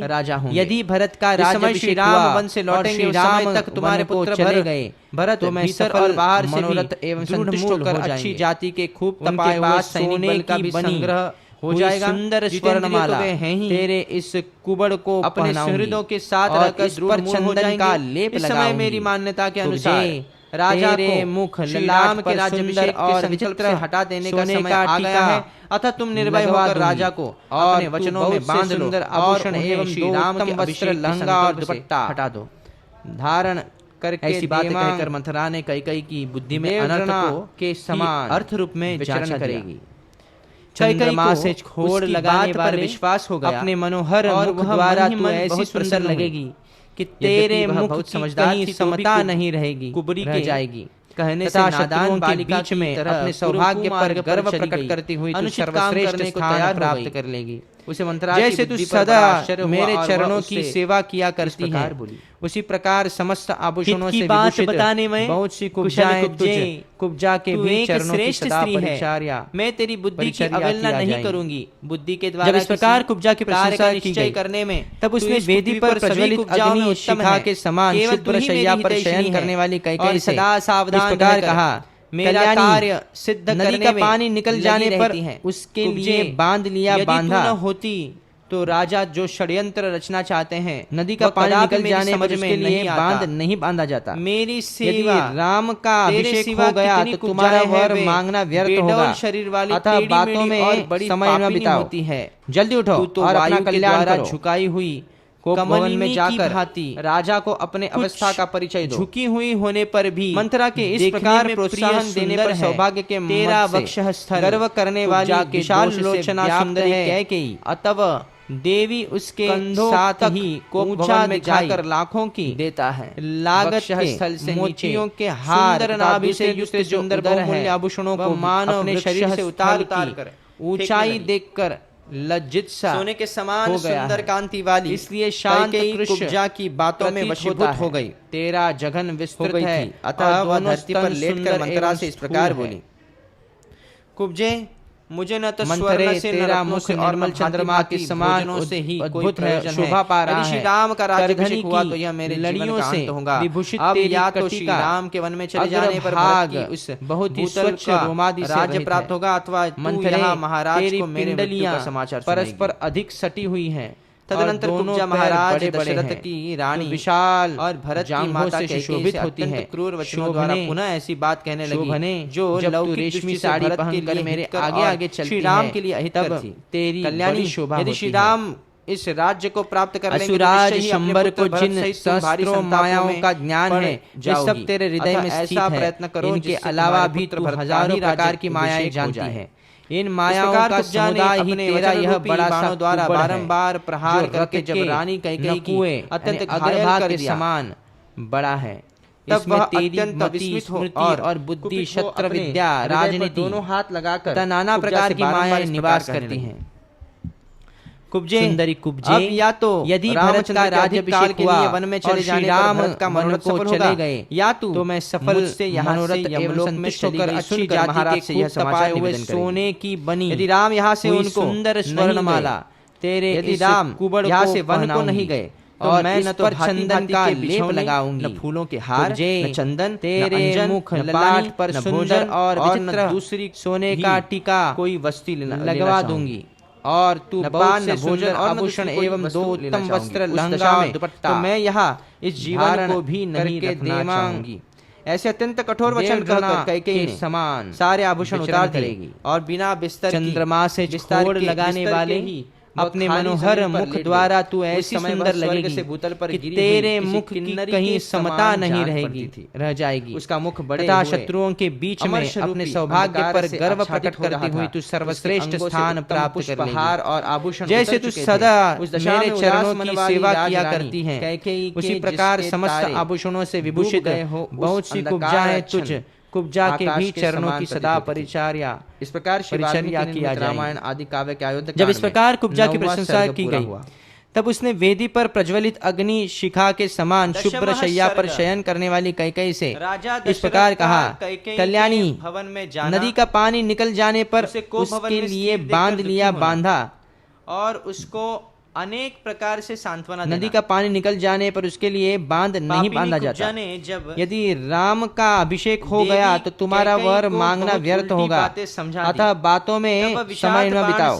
राजा होंगे। यदि भरत का राज्य श्री राम वन से लौटेंगे उस समय तक तुम्हारे पुत्र चले गए। भरत तो भीतर और बाहर मनोरथ एवं संतुष्ट होकर अच्छी जाति के खूब तपाए बाद सैनिक बल का भी संग्रह हो जाएगा। सुंदर स्वर्णमाला तेरे इस कुबड़ को अपने सुहृदों के साथ रखकर इस पर चंदन का लेप लगाऊंगी। इस समय मेरी मान्यता के अनुसार राजा को मुख ललाम के राज्याभिषेक और विचित्र हटा देने का समय आ गया है। अतः तुम निर्भय होकर राजा को अपने वचनों में बांध लो और एवं श्री राम के वस्त्र लहंगा और दुपट्टा हटा दो धारण करके। ऐसी बातें कहकर मंथरा ने कैकेयी की बुद्धि में अनर्थ के समान अर्थ रूप में विचरण करेगी। चंद्रमा से खोड़ लगाने पर विश्वास हो गया अपने मनोहर और मुख द्वारा तू ऐसी सुंदर लगेगी कि तेरे मुख समझदार की समता नहीं रहेगी, कुबरी रह जाएगी। कहने से नादान बालिका के बीच में अपने सौभाग्य पर गर्व प्रकट करती हुई तू सर्वश्रेष्ठ स्थान प्राप्त कर लेगी। उसे मंत्रा जैसे तू सदा मेरे चरणों की सेवा किया करती है उसी प्रकार समस्त आभूषणों से विभूषित बताने में बहुत सी कुब्जा के भी चरणों की सदा परिचर्या। मैं तेरी बुद्धि की अवहेलना नहीं करूंगी। बुद्धि के द्वारा जब इस प्रकार कुब्जा की प्रशंसा निश्चय करने में तब उसने वेदी पर प्रज्वलित अग्नि शिखा के समान शुभ्र शैया पर शयन करने वाली कैकेयी से सदा सावधान कहा मेरा कार्य सिद्ध करने का पानी निकल जाने पर उसके लिए बांध लिया। बांधा न होती तो राजा जो षड्यंत्र रचना चाहते हैं नदी का पानी निकल जाने समझ में लिए बांध नहीं बांधा जाता। मेरी सेवा राम का अभिषेक हो गया तो तुम्हारा वर मांगना व्यर्थ होगा। शरीर वाली अतः बातों में बड़ी समय न बिताओ होती है। जल्दी उठो और अपना कल्याण करो। झुकाई हुई भवन में जाकर राजा को अपने अवस्था का परिचय दो। झुकी हुई होने पर भी मंथरा के इस प्रकार प्रोत्साहन देने पर सौभाग्य के तेरा वक्षस्थल गर्व करने वाली विशाल लोचना सुंदरी कैकेयी अतव देवी उसके साथ ही ऊंचा में जाकर लाखों की देता है। लागत स्थल से मोतियों के हार नाभि से युक्त सुंदर बहुमूल्य आभूषणों को मानव अपने शरीर से उतार कर ऊंचाई देखकर लज्जित सा सोने के समान सुंदर कांति वाली इसलिए शांत कुब्जा की बातों में वशीभूत हो गई। तेरा जघन विस्तृत है अतः वह धरती पर लेटकर मंत्रा से इस प्रकार बोली। कुब्जे मुझे न तो स्वर्ण से तेरा मुख निर्मल चंद्रमा के समान से ही अद्भुत है शोभा पा रहा है। श्री राम का राज्याभिषेक हुआ तो यह मेरे लड़ियों से होगा विभूषित। अब या तो श्री राम के वन में चले जाने पर भाग उस बहुत ही स्वच्छ रोमादि से राज्य प्राप्त होगा अथवा मंथरा महाराज को मेरे मृत्यु का समाचार परस्पर अधिक सटी हुई है। तदनंतर कुब्जा महाराज दशरथ की रानी विशाल और भरत की माता से शोभित होती है। क्रूर वचनों द्वारा पुनः ऐसी बात कहने लगी जो लौकिक रेशमी साड़ी पहनकर मेरे आगे आगे चलती है, श्री राम के लिए अहितकर थी। तेरी कल्याणी शोभा यदि श्री राम इस राज्य को प्राप्त कर लेंगे, असुराज शंबर को जिन सहस्त्रों मायाओं का ज्ञान है, ये सब तेरे हृदय में स्थित है। प्रयत्न करो, इनके अलावा भी तू हजारों प्रकार की मायाएं जानती है। इन मायाओं का समुदाय ही तेरा यह बड़ा बाणों द्वारा बारंबार प्रहार करके जब रानी कैकेयी की अत्यंत अग्रभाग के समान बड़ा है, तब वह अत्यंत विस्मित और बुद्धि, शस्त्र विद्या, राजनीति दोनों हाथ लगाकर नाना प्रकार की मायाएं निवास करती हैं। कुब्जे सुंदरी कुब्जे, अब या तो यदि भरत का राज्याभिषेक हुआ वन में चले जाने पर का मनोरथ सफल चले गए, या तो मैं सफल से यहाँ से यमलोक में होकर अच्छी जाति के खूब तपाए हुए सोने की बनी, यदि राम यहाँ से उनको सुंदर स्वर्णमाला तेरे, यदि राम यहाँ से वन को नहीं गए और मैं न तो चंदन का लेप लगाऊंगी, न फूलों के हार, न चंदन, तेरे मुख ललाट पर सुंदर और न दूसरी सोने का टीका कोई वस्तु लगवा दूंगी, और तू पान न भोजन आभूषण एवं दो उत्तम वस्त्र लहंगा दुपट्टा, तो मैं यहाँ इस जीवन को भी नहीं रखना चाहूंगी। ऐसे अत्यंत कठोर वचन कहकर कैकेयी ने समान सारे आभूषण उतार देगी और बिना बिस्तर चंद्रमा से छोड़ लगाने वाले ही अपने मनोहर मुख द्वारा तू ऐसी सुंदर लगेगी से भूतल पर कि तेरे मुख की कहीं समता नहीं रहेगी, रह जाएगी। उसका मुख बड़े तथा शत्रुओं के बीच में अपने सौभाग्य पर गर्व प्रकट करती हुई तू सर्वश्रेष्ठ स्थान प्राप्त कर लेगी। और आभूषण जैसे तू सदा मेरे चरणों की सेवा किया करती है, उसी प्रकार समस्त आभूषणों से विभूषित बहुत सी कुब्जाएं तुझ कुब्जा के भी चरणों की सदा परिचर्या, इस प्रकार परिचर्या किया जाए। रामायण आदि काव्य के अयोध्या जब इस प्रकार कुब्जा की प्रशंसा की गई, तब उसने वेदी पर प्रज्वलित अग्नि शिखा के समान शुभ्र शैया पर शयन करने वाली कैकेयी से इस प्रकार कहा, कल्याणी, भवन में नदी का पानी निकल जाने पर उसके लिए बांध लिया बांधा, और उसको अनेक प्रकार से सांत्वना देना। नदी का पानी निकल जाने पर उसके लिए बांध नहीं बांधा जाता। जब यदि राम का अभिषेक हो गया तो तुम्हारा वर मांगना व्यर्थ होगा, अतः बातों में समय न बिताओ,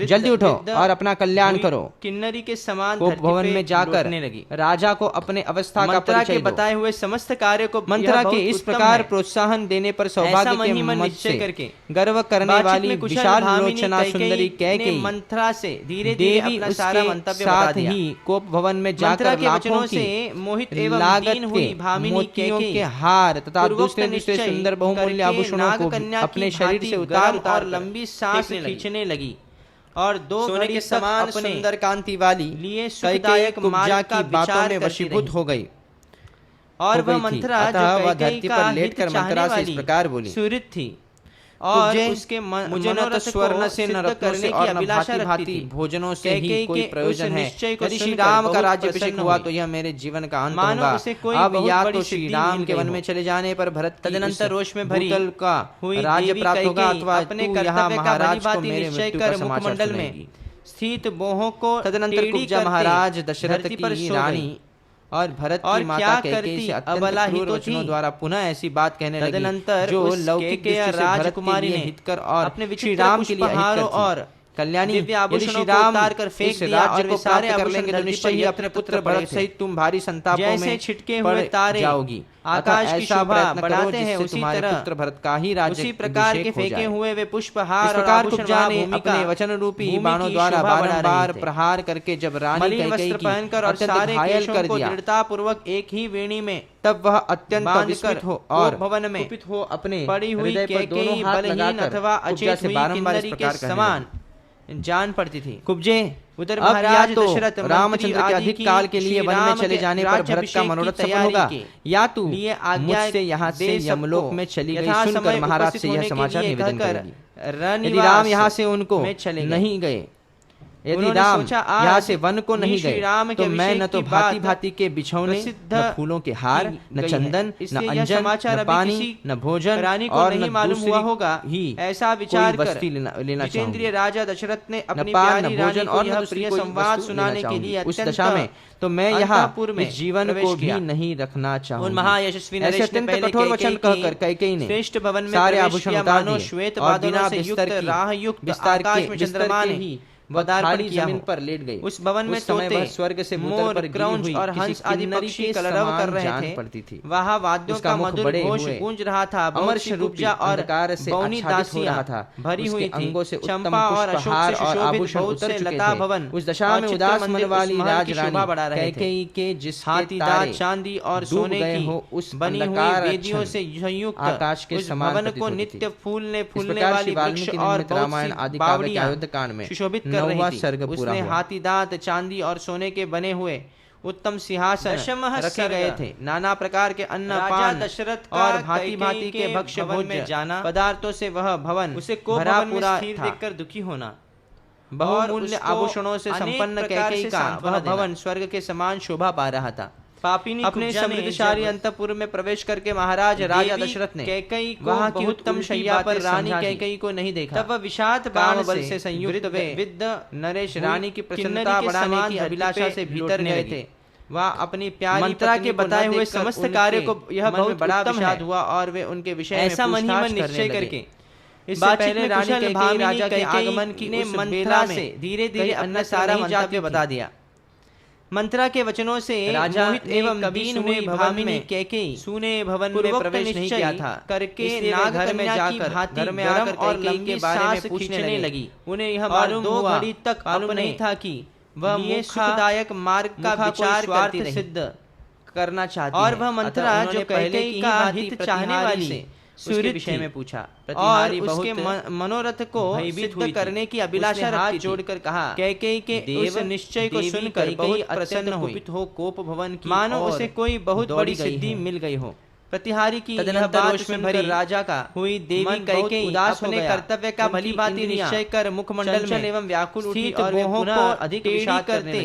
जल्दी उठो और अपना कल्याण करो। किन्नरी के समान भवन में जाकर राजा को अपने अवस्था का परिचय बताए हुए समस्त कार्य को मंत्रा के इस प्रकार प्रोत्साहन देने पर सौभाग्य के मत से करके गर्व करने वाली विशाल लोचना सुंदरी कैकेयी मंत्रा से धीरे धीरे सारा मंतव्य बता दिया। ही कोप भवन में जाकर लाखों से मोहित एवं लागत हुई भामिनी के हार तथा दूसरे सुंदर बहुमूल्य आभूषणों को अपने शरीर से उतार और लंबी सांस खींचने लगी, और दो सोने के समान सुंदर कांति वाली लिए सुखदायक कुब्जा की बातों में वशीभूत हो गई। और वह मंत्रा जो धरती पर लेटकर मंत्रा से इस प्रकार बोली, सुहृद थी और उसके मुझे न तो स्वर्ण से न रत्नों से और न भांति भोजनों से ही कोई प्रयोजन है। यदि श्री राम का राज्याभिषेक हुआ तो यह मेरे जीवन का अंत होगा। अब या तो श्री राम के वन में चले जाने पर भरत तदनंतर रोष में भरी का राज्य प्राप्त होगा, अथवा अपने यहाँ महाराज को मेरे मृत्यु का समाचार में स्थित बोहों को तदनंतर कुब्जा महाराज दशरथ की रानी और भरत की माता कैकेयी से अत्यंत क्रूर वचनों द्वारा पुनः ऐसी बात कहने लगी, तदनंतर जो लौकिक राजकुमारी ने हितकर और अपने श्री राम के लिए और कल्याणी, यदि श्री राम उतार कर फेंक दिया और वे सारे कर लेंगे तो निश्चय ही अपने पुत्र भरत सहित तुम भारी संतापों में छिटके हुए तारे जाओगी। आकाश की शोभा बढ़ाते हैं उसी तरह पुत्र भरत का ही राज्य उसी प्रकार के फेंके हुए वे पुष्पहार और आभूषण ने अपने वचन रूपी बाणों द्वारा बारंबार प्रहार करके जब रानी वस्त्र पहनकर और सारे घायल कर दिया दृढ़ता पूर्वक एक ही वेणी में, तब वह अत्यंत विस्मित हो और भवन में कुपित हो अपने पड़ी हुई कैकेयी बलहीन अथवा अचेत हुई किन्नरी के समान जान पड़ती थी। कुब्जे उधर महाराज दशरथ रामचंद्र के अधिक काल के लिए वन में चले जाने पर भरत का मनोरथ सफल होगा, या तू मुझसे यहाँ से यमलोक में चली गई सुनकर महाराज से यह समाचार निवेदन करेगी। यदि राम यहाँ से उनको नहीं गए, यदि राम यहाँ से वन को नहीं गए, तो मैं न तो भांति भांति के बिछौने, न फूलों के हार, न चंदन, न अंजन, न पानी, न भोजन और न मालूम हुआ होगा ही ऐसा विचार कर लेना जितेंद्रिय राजा दशरथ ने अपनी प्यारी रानी को यह प्रिय संवाद सुनाने के लिए उस दशा में तो मैं यहाँ इस जीवन को भी नहीं रखना चाहूंगा। उन महायशस्वी नरेश ने पहले कठोर वचन कहकर कैकेयी ने श्रेष्ठ भवन में सारे आभूषण उतार दिए, श्वेत बादलों से युक्त राह युक्त आकाश में चंद्रमा ने पदार्पण जमीन पर लेट गई। उस भवन में तोते, स्वर्ग से मोर, क्रौंच और हंस आदि पक्षी कलरव कर रहे थे। पड़ती थी। वहाँ वाद्यों का मधुर घोष गूंज रहा था। अमर कुब्जा और बौनी दासियां भरी हुई थी। चंपा और अशोक से सुशोभित बहुत से लता भवन उस दशा में उदास मन वाली राजरानी कैकेयी के जिस हाथीदार चांदी और सोने की उस बनी हुई वेदियों से संयुक्त आकाश के समान भवन को नित्य फूलने वाली वृक्ष और रामायण आदि काव्य के अयोध्या कांड में सुशोभित कर रही थी। उसने हाथी दांत, चांदी और सोने के बने हुए उत्तम सिंहासन रखे गए थे। नाना प्रकार के अन्न पान दशरथ और भांति भांति के भक्ष्य भोज्य जाना पदार्थों से वह भवन उसे को भरा पूरा देखकर दुखी होना। बहुमूल्य आभूषणों से संपन्न कैकेयी का वह भवन स्वर्ग के समान शोभा पा रहा था। पापिनी अपने समृद्धशाली अंतपुर में प्रवेश करके महाराज राजा दशरथ ने कैकेयी को वहां की उत्तम शैया पर रानी कैकेयी को नहीं देखा। तब वह विषाद बाण बल से संयुक्त विद्ध नरेश रानी की प्रसन्नता बढ़ाने की अभिलाषा से भीतर गए थे। वह अपनी प्यारी मंत्रा के बताए हुए समस्त कार्य को यह बहुत बड़ा विषाद हुआ और वे उनके विषय में ऐसा मन ही मन निश्चय करके इससे पहले रानी कैकेयी राजा के आगमन की ने मंत्रा से धीरे धीरे अपना सारा मंतव्य बता दिया। मंत्रा के वचनों से राजा एवं कबीन हुई भामिनी कैकेयी सूने भवन में प्रवेश नहीं किया था करके नाग घर में जाकर घर में आकर और लंबे बारे में पूछने लगी। उन्हें यह मालूम दो घड़ी तक मालूम नहीं था कि वह सुखदायक मार्ग का विचार करती सिद्ध करना चाहती और वह मंत्रा जो कैकेयी का हित चाहने वाली से उसके विषय में पूछा और उसके मनोरथ को सिद्ध करने की अभिलाषा हाथ जोड़कर कहा। कैकेयी के उस निश्चय को सुनकर बहुत प्रसन्न हुई हो कोप भवन की मानो उसे कोई बहुत बड़ी सिद्धि मिल गई हो। प्रतिहारी की बात में भरी राजा का हुई देवी कैकेयी उदास अपने कर्तव्य का भली भांति निश्चय कर मुखमंडल में एवं व्याकुल उठी और वे पुनः अधिक विषाद करते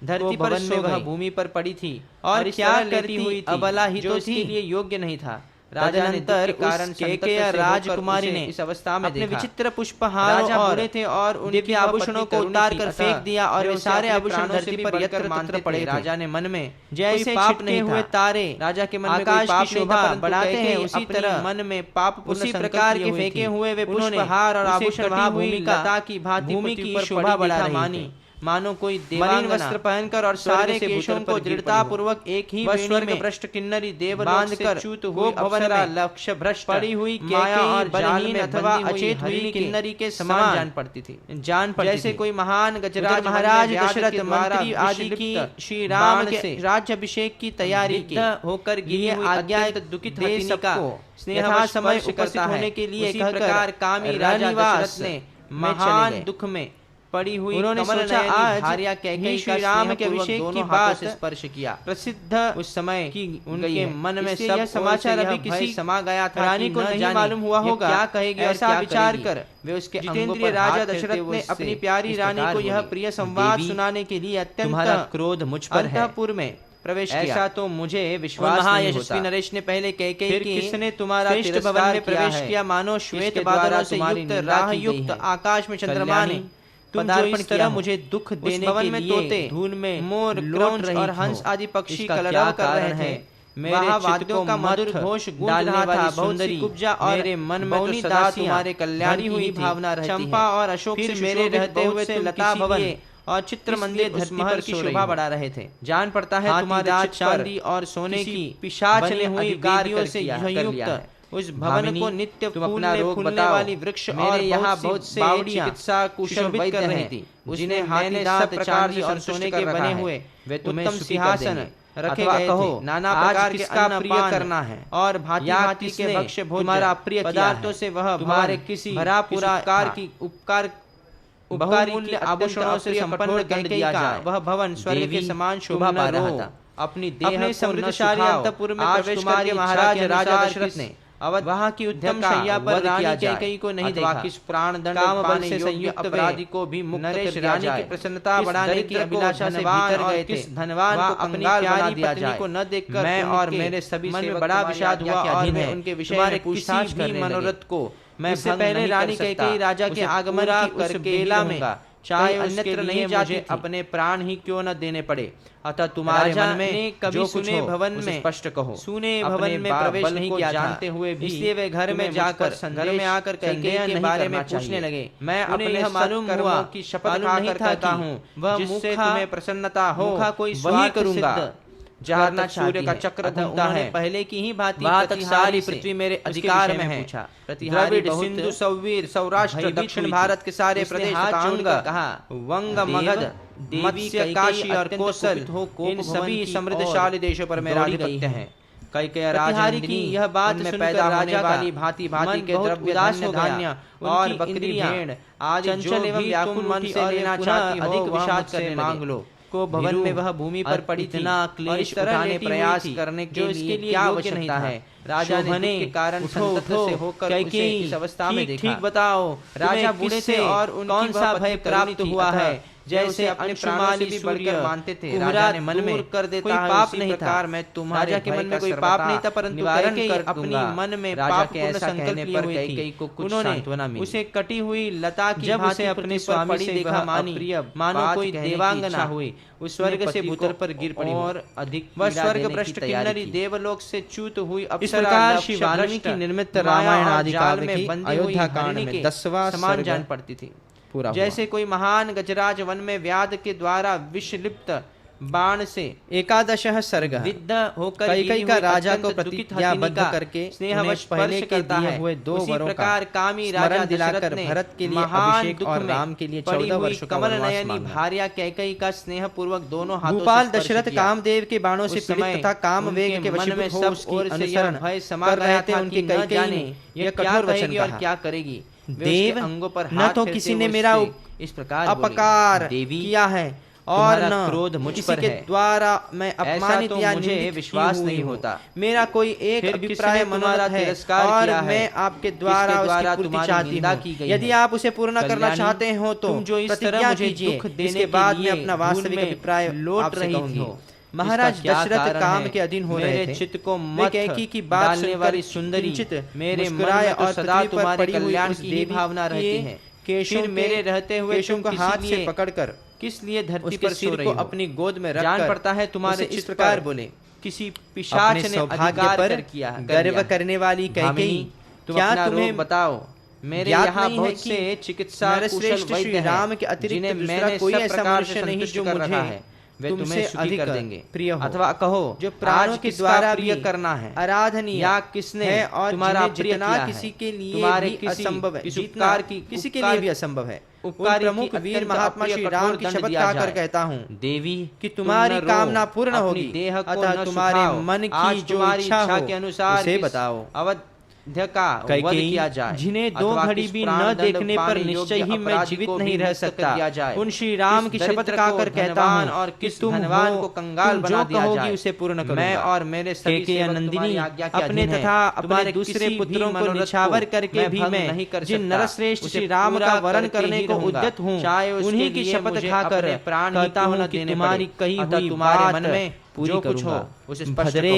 धरती पर वह भूमि पर पड़ी थी और क्या करती हुई अबला ही तो उसके लिए योग्य नहीं था। राजानंतर कारण कैकेयी राजकुमारी ने इस अवस्था में अपने विचित्र पुष्पहार और थे और उनके आभूषणों को उतार कर फेंक दिया और वे सारे आभूषण धरती पर यत्र तत्र पड़े। राजा ने मन में जैसे पाप नहीं हुए तारे राजा के मन में आकाश की शोभा बढ़ाते हैं उसी तरह मन में पाप उसी प्रकार के फेंके हुए वे पुष्पहार और आभूषण वहां भूमिका की भांति भूमि की शोभा बढ़ा मानी मानो कोई मलिन वस्त्र पहनकर और सारे केशों को दृढ़ता पूर्वक एक ही स्वर्ग भ्रष्ट किन्नरी देव बांधकर च्युत हुई अप्सरा लक्ष्य भ्रष्ट पड़ी हुई माया और बलहीन अथवा अचेत हुई किन्नरी के समान जान पड़ती थी। जैसे कोई महान गजराज महाराज दशरथ मंत्री आदि की श्री राम के राज्याभिषेक की तैयारी के होकर गिरी आज्ञा दुखित देश को स्नेहा समय उपस्थित होने के लिए कहकर कामी राजा दशरथ ने महान दुख में पड़ी हुई उन्होंने सोचा आज कैकेयी श्री राम के अभिषेक की बात स्पर्श किया। प्रसिद्ध उस समय की उनके मन में सब समाचार अभी किसी समा गया था रानी को नहीं मालूम हुआ होगा क्या कहेगी। ऐसा विचार कर वे उसके जितेंद्रिय राजा दशरथ ने अपनी प्यारी रानी को यह प्रिय संवाद सुनाने के लिए अत्यंत क्रोध मुझ पर अंतःपुर में प्रवेश किया। ऐसा तो मुझे विश्वास नहीं होता। नरेश ने पहले कैकेयी की किसने तुम्हारा श्रेष्ठ भवन में प्रवेश किया मानो श्वेत बादलों से युक्त राह युक्त आकाश में चंद्रमा ने पदार्पण किया मुझे दुख देने के लिए तोते धूल में मोर क्रौंच और हंस आदि पक्षी कलरव कर रहे थे। मेरे वाद्यों का मधुर घोष गूंज रहा था। बहुत सी कुब्जा और मेरे मन में तो सदा तुम्हारे कल्याणी हुई भावना रहती है। चंपा और अशोक से मेरे रहते हुए से लता भवन और चित्र मंदिर धर्महर की शोभा बढ़ा रहे थे। जान पड़ता है तुम्हारे चांदी और सोने की पिशाच ने हुई कार्यों से संयुक्त उस भवन को नित्य फूलने वाली वृक्ष और यहाँ बहुत से चिकित्सा कुशल वैद्य कर रही थी। उसने हाथी चांदी और सोने के बने हुए वे उत्तम सिंहासन रखे गए थे। नाना प्रकार के अन्न प्रिय करना है और भांति के भक्ष्य तुम्हारा प्रिय पदार्थों से वह तुम्हारे किसी भरा पूरा की उपकार बहुमूल्य आभूषणों से संपन्न कर दिया जाए। वह भवन स्वर्ग के समान शोभा पा रहा था। अपनी देह समृद्धशाली अंतपुर में प्रवेश करके महाराज राजा दशरथ ने वहाँ की उत्तम शैया पर रानी कैकेयी को नहीं देखा। किस प्राण दंड बल से संयुक्त अपराधी को भी मुक्त नरेश रानी की प्रसन्नता बढ़ाने की अभिलाषा से भीतर गए थे। धनवान को अपनी प्यारी पत्नी को न देखकर मैं और मेरे सभी मन में बड़ा विषाद हुआ और मैं उनके विषय में पूछताछ भी मनोरथ को मैं इससे पहले रानी कैकेयी राजा के आगमन की उस बेला में चाहे अन्यत्र नहीं जाती, अपने प्राण ही क्यों न देने पड़े। अतः तुम्हारे मन में कभी सुने भवन में स्पष्ट कहो। सुने भवन में प्रवेश नहीं किया जानते हुए भी इसलिए वे घर में जाकर घर में आकर कैकेयी के बारे में पूछने लगे। मैं अपने मालूम हुआ कि शपथ खाकर कहता हूँ, वह जिससे तुम्हें प्रसन्नता हो वही करूंगा। जहाँ सूर्य का चक्र घूमता है, पहले की ही भांति सारी पृथ्वी मेरे अधिकार में है। द्रविड़, सिंधु, सौवीर, सौराष्ट्र, दक्षिण भारत के सारे प्रदेश, वंग, मगध, मत्स्य, काशी और कौशल, इन सभी समृद्धशाली देशों पर मेरा आधिपत्य है। कैकेयी राजधानी की यह बात में पैदा होने वाली भांति भांति के द्रव्य, धान्य और बकरी, भेड़ आज चंचल एवं व्याकुल मन से लेना चाहती हो, अधिक विषाद से मांग लो। को भवन में वह भूमि पर पड़ी थी और इस तरह उठाने प्रयास करने के लिए क्या आवश्यकता है। राजा ने के कारण संतप्त से होकर उसे इस अवस्था में देखा। ठीक बताओ, राजा बूढ़े से और कौन सा भय प्राप्त हुआ है? जैसे अपने प्राणों से भी बढ़कर मानते थे। राजा ने मन में कर देता कोई पाप नहीं था। मैं तुम्हारे राजा के मन में कोई पाप नहीं था, परंतु अपनी मन में पाप पूर्ण संकल्प लिए हुए थे। उन्होंने उसे कटी हुई लता की जब उसे अपने स्वामी से देखा, मानो कोई देवांगना हुई, उस स्वर्ग से भूतल पर गिर पड़ी और अधिक वह स्वर्ग भ्रष्ट किन्नरी देवलोक से च्युत हुई। इस प्रकार श्री वाल्मीकि निर्मित रामायण आदि काव्य की अयोध्या कांड में 10वां समान जान पड़ती थी। जैसे कोई महान गजराज वन में व्याध के द्वारा विषलिप्त बाण से 11 सर्ग विद्ध होकर कैकेयी का राजा को प्रतिज्ञाबद्ध करके स्नेहवश पहले के दिए हुए 2 वरों का कामी राजा दिलाकर भरत के लिए अभिषेक और राम के लिए 14 वर्ष का वनवास मांगा। भार्या कैकेयी का स्नेह पूर्वक दोनों हाथों भूपाल दशरथ कामदेव के बाणों से पीड़ित तथा काम वेग के वश में सब ओर से अनुसरण भय समा गए थे। उनके कैकेयी ने यह कठोर वचन कहा, क्या करेगी देव, अंगों पर न तो किसी ने मेरा इस प्रकार अपकार किया है और न क्रोध मुझ पर है, द्वारा मैं अपमानित या मुझे विश्वास नहीं होता। मेरा कोई एक अभिप्राय मनोरथ है और मैं आपके द्वारा उसकी पूर्ति चाहती हूँ। यदि आप उसे पूर्ण करना चाहते हो तो जो इस तरह मुझे दुख देने के बाद में अपना वास्तविक अभिप्राय लौट रही थी। महाराज दशरथ काम के अधीन हो रहे थे। चित्त को मत कैकेयी की बात डालने वाली सुंदरी मेरे मुस्कुराए और सदा तुम्हारे कल्याण की देवी भावना रहती है। केशव मेरे रहते हुए केशव को हाथ से पकड़कर किस लिए धरती पर सिर को अपनी गोद में रखकर जान पड़ता है तुम्हारे इस प्रकार बोले, किसी पिशाच ने अधिकार पर किया गर्व करने वाली कैकेयी, क्या तुम्हें बताओ मेरे यहाँ बहुत से चिकित्सा कुशल वैद्य राम के अतिरिक्त दूसरा कोई ऐसा मनुष्य नहीं जो मुझे है वे तुमसे अधिक कर देंगे प्रिय हो, अथवा कहो जो प्राणों के द्वारा प्रिय करना है आराधनीय या किसने है और तुम्हारा जितना किसी के लिए भी असंभव है, जितना किसी के लिए भी असंभव है। उपकार प्रमुख वीर महात्मा श्री राम की शपथ खाकर कहता हूँ देवी कि तुम्हारी कामना पूर्ण होगी, अतः तुम्हारे मन की जो इच्छा के अनुसार उसे बताओ। अवध का वध किया जाए, जिन्हें 2 घड़ी भी न देखने पर निश्चय ही मैं जीवित नहीं रह सकता। उन श्री राम की शपथ खाकर कहता हूँ और किस तुम धनवान को कंगाल बना दिया जाए उसे पूर्ण करूंगा। मैं और मेरे कैकेयी नंदिनी अपने तथा अपने दूसरे पुत्रों को निछावर करके भी मैं जिन नरश्रेष्ठ श्री राम का वरण करने को उद्यत हूँ, उन्हीं की शपथ खाकर कहता हूँ कि तुम्हारी कही हुई तुम्हारे मन में पूरी करूंगा। भद्रे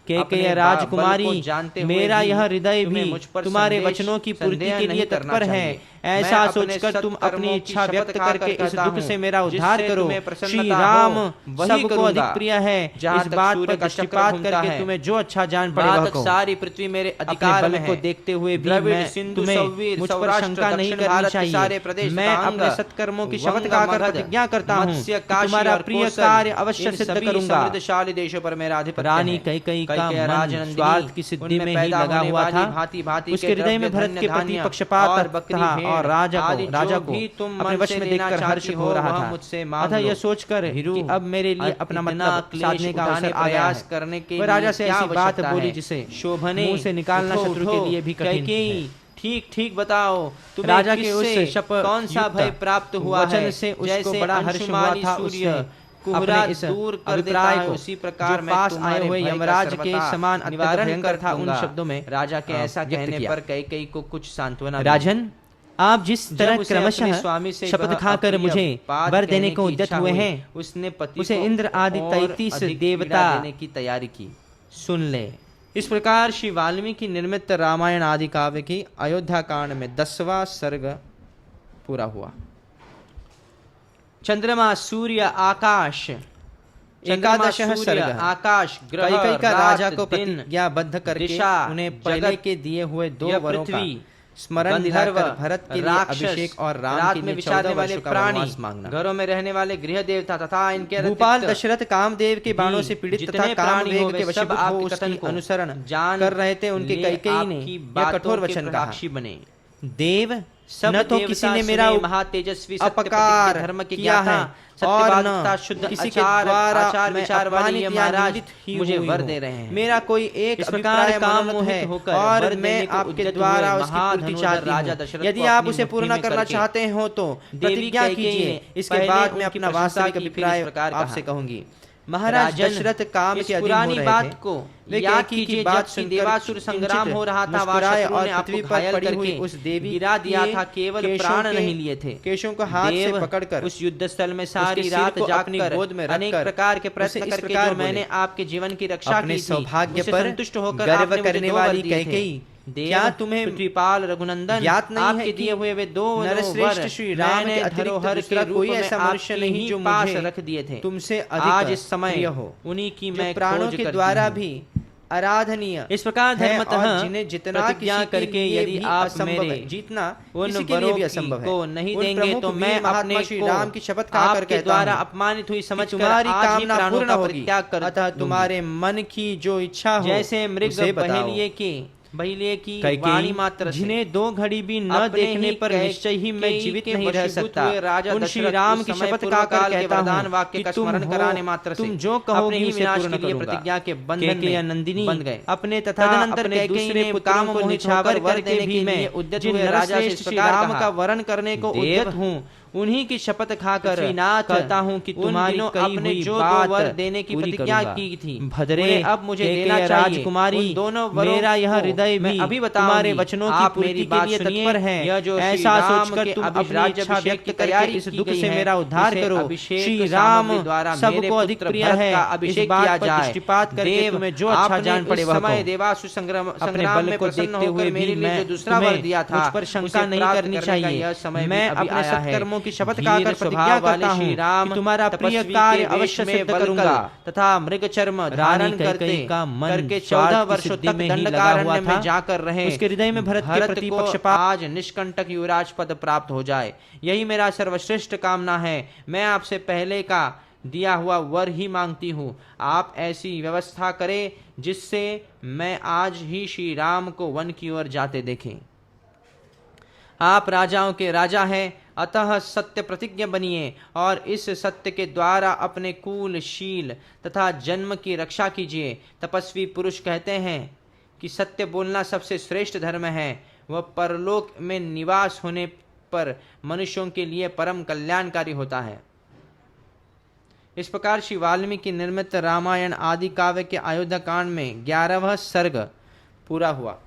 कैकेयी राजकुमारी, मेरा यह हृदय भी तुम्हारे वचनों की पूर्ति के लिए तत्पर है। ऐसा सोचकर तुम अपनी इच्छा व्यक्त करके इस दुख से मेरा उद्धार करो। श्री राम सबको अधिक प्रिय है, इस बात पर दृष्टिपात करके तुम्हें जो अच्छा जान पड़े वह कहो। सारी पृथ्वी मेरे अधिकार में को देखते हुए भी मैं तुम्हें मुझ पर शंका नहीं करनी चाहिए। मैं अपने सत्कर्मों की शपथ खाकर प्रतिज्ञा करता हूँ, तुम्हारा प्रिय कार्य अवश्य सिद्ध करूंगा। समृद्धशाली देशों पर मेरा अधिपत्य है। रानी कैकेयी का मन स्वार्थ की सिद्धि में ही लगा हुआ था। उसके हृदय में भरत के प्रति पक्षपात था और राजा को अपने वश में देखकर हर्ष हो रहा था। मुझसे अतः यह सोचकर कि अब मेरे लिए अपना मतलब साधने का अवसर आ गया है, वह राजा से ऐसी बात बोली जिसे शोभने मुंह से निकालना शत्रु के लिए भी कठिन है। ठीक ठीक बताओ, तुम्हें राजा के उस शपथ कौन सा भय प्राप्त हुआ है? से उसको बड़ा हर्ष हुआ था, उसने कुहरा दूर कर देता है। उसी प्रकार मैं पास आए हुए यमराज के समान निवारण कर था। उन शब्दों में राजा के ऐसा कहने पर कैकेयी को कुछ सांत्वना। राजन, आप जिस तरह क्रमशः शपथ खाकर मुझे वर देने को उद्यत हुए हैं, उसने उसे इंद्र आदि 33 देवता देने की तैयारी की। सुन ले। इस प्रकार श्री वाल्मीकि निर्मित रामायण आदि काव्य की अयोध्या कांड में 10वां सर्ग पूरा हुआ। चंद्रमा, सूर्य, आकाश, एकादश सर्ग, आकाश, ग्रह, कैकेयी का राजा को दिन, प्रतिज्ञाबद्ध करके दिशा, उन्हें पहले के दिए हुए 2 वरों का स्मरण दिलाकर भरत के लिए अभिषेक और राम के लिए विचारने वाले प्राणी, मांगना। घरों में रहने वाले गृह देवता तथा इनके भूपाल दशरथ कामदेव के बाणों से पीड़ित तथा कामवेग के वशीभूत हो उसकी अनुसरण कर रहे थे। उनके कैकेयी ने यह कठोर वचन कहा, बने देव सब न तो किसी ने मेरा महातेजस्वी अपकार धर्म के किया है और न शुद्ध किसी के आचार द्वारा विचार वाली ये महाराज मुझे वर हूँ। दे रहे हैं। मेरा कोई एक इस प्रकार काम मनोरथ है होकर और वर मैं देने को आपके उद्यत द्वारा हुए उसकी पूर्ति महाधनुर्धर चाहती राजा हूँ। दशरथ यदि को आप अपनी उसे मुट्ठी पूर्ण में करना करके चाहते हो तो प्रतिज्ञा कीजिए। इसके बाद मैं अपना वास्तविक अभिप्राय आपसे कहूंगी। महाराज दशरथ काम के अधीन हो रहे बात थे। को वे याद कैकेयी की कीजिए बात जब सुनकर देवासुर संग्राम हो रहा था, मुस्कुराए शत्रु और ने आपको पृथ्वी पर घायल पड़ी हुई करके उस देवी गिरा दिया के था, केवल केशों प्राण के- नहीं लिए थे। केशों को हाथ से देव पकड़कर उस युद्ध स्थल में सारी उसके सिर रात को अपनी जाकर गोद में अनेक रखकर प्रकार के उसे प्रयत्न इस करके प्रकार जो बोले, मैंने आपके जीवन की रक्षा अपने की थी, सौभाग्य उससे पर संतुष्ट होकर गर्व आपने मुझे करने 2 वर वाली दिए थे। कैकेयी, देव, क्या तुम्हें पृथ्वीपाल रघुनंदन ज्ञात नहीं है आपके कि दिए हुए वे 2 नरश्रेष्ठ श्री राम के अतिरिक्त धरोहर दूसरा के कोई रूप में ऐसा मनुष्य आपके नहीं ही जो पास मुझे रख दिए थे। तुमसे आज अधिक इस समय प्रिय हो, उन्हीं की जो मैं प्राणों खोज के करती द्वारा हूँ। भी आराधनीय इस प्रकार है धर्मतः और जिन्हें जितना प्रतिज्ञा किसी के करके लिए यदि भी आप असंभव मेरे है, जीतना उन किसी के लिए वरों भी असंभव है, को नहीं उन देंगे प्रमुख तो वीर मैं महात्मा अपने श्री को राम की शपथ खाकर आपके कहता द्वारा हूँ अपमानित हुई कि समझकर तुम्हारी आज ही कामना प्राणों पूर्ण का होगी, परित्याग कर अतः दूंगी। तुम्हारे मन की जो इच्छा हो जैसे मृग उसे बताओ। बहेलिये की कैकेयी, वाणी मात्र से जिन्हें 2 घड़ी भी न अपने देखने ही पर निश्चय ही मैं कैकेयी जीवित के नहीं रह वशीभूत सकता, हुए राजा उन श्री दशरथ राम उस की समय शपथ पूर्व खाकर काल के कहता वरदान हूँ वाक्य कि का तुम स्मरण हो, कराने मात्र से तुम जो अपने कहोगे ही उसे विनाश पूर्ण के लिए करूंगा। प्रतिज्ञा के बंधन कैकेयी में नंदिनी बंध गए। अपने तथा तदनंतर अपने कैकेयी दूसरे ने पुत्रों काम को मोहित निछावर होकर वर कर देने देने के की लिए मैं उद्यत जिन हुए राजा से इस नरश्रेष्ठ श्री प्रकार राम कहा, का वरण करने को देव, उद्यत हूँ, उन्हीं की शपथ खाकर पृथ्वीनाथ, कहता हूँ कि उन तुम्हारी दिनों कही आपने हुई जो 2 बात वर देने की पूरी प्रतिज्ञा करूंगा। की थी, भद्रे उन्हें अब मुझे कैकेयी देना चाहिए। राजकुमारी, उन दोनों वरों मेरा यह को हृदय मैं भी अभी बताऊंगी। तुम्हारे वचनों की आप पूर्ति मेरी के बात लिए सुनिए। तत्पर है। यह जो श्री ऐसा राम सोचकर के तुम अपनी अभिषेक इच्छा व्यक्त की करके तैयारी इस की दुख गई से है। मेरा उद्धार इसे करो। अभिषेक श्री सामग्री राम द्वारा मेरे सबको अधिक पुत्र प्रिय भरत है, का इस अभिषेक बात किया पर जाए। दृष्टिपात करके देव, तुम्हें जो अच्छा आपने जान पड़े इस वह समय कहो। देवासुर अपने संग्राम बल में को प्रसन्न देखते हुए होकर भी मेरे लिए मैं जो दूसरा वर दिया था, मुझ पर शंका उसे नहीं प्राप्त करनी करने का यह चाहिए। समय मैं भी अभी अपने आया है। सत्कर्मों की शपथ धीर खाकर स्वभाव प्रतिज्ञा वाले करता श्री हूँ राम कि तुम्हारा प्रिय तपस्वी कार्य के वेश अवश्य में सिद्ध बलकल करूंगा। तथा मृग चर्म धारण करते करके 14 वर्षों तक दंडकारण्य में जाकर रहे। उसके हृदय में भरत के प्रति को पक्षपात आज निष्कंटक युवराज पद प्राप्त हो जाए, यही मेरा सर्वश्रेष्ठ कामना है। मैं आपसे पहले का दिया हुआ वर ही मांगती हूँ। आप ऐसी व्यवस्था करें जिससे मैं आज ही श्री राम को वन की ओर जाते देखें। आप राजाओं के राजा हैं, अतः सत्य प्रतिज्ञ बनिए और इस सत्य के द्वारा अपने कुल, शील तथा जन्म की रक्षा कीजिए। तपस्वी पुरुष कहते हैं कि सत्य बोलना सबसे श्रेष्ठ धर्म है। वह परलोक में निवास होने पर मनुष्यों के लिए परम कल्याणकारी होता है। इस प्रकार श्री वाल्मीकि निर्मित रामायण आदि काव्य के अयोध्या कांड में 11वां सर्ग पूरा हुआ।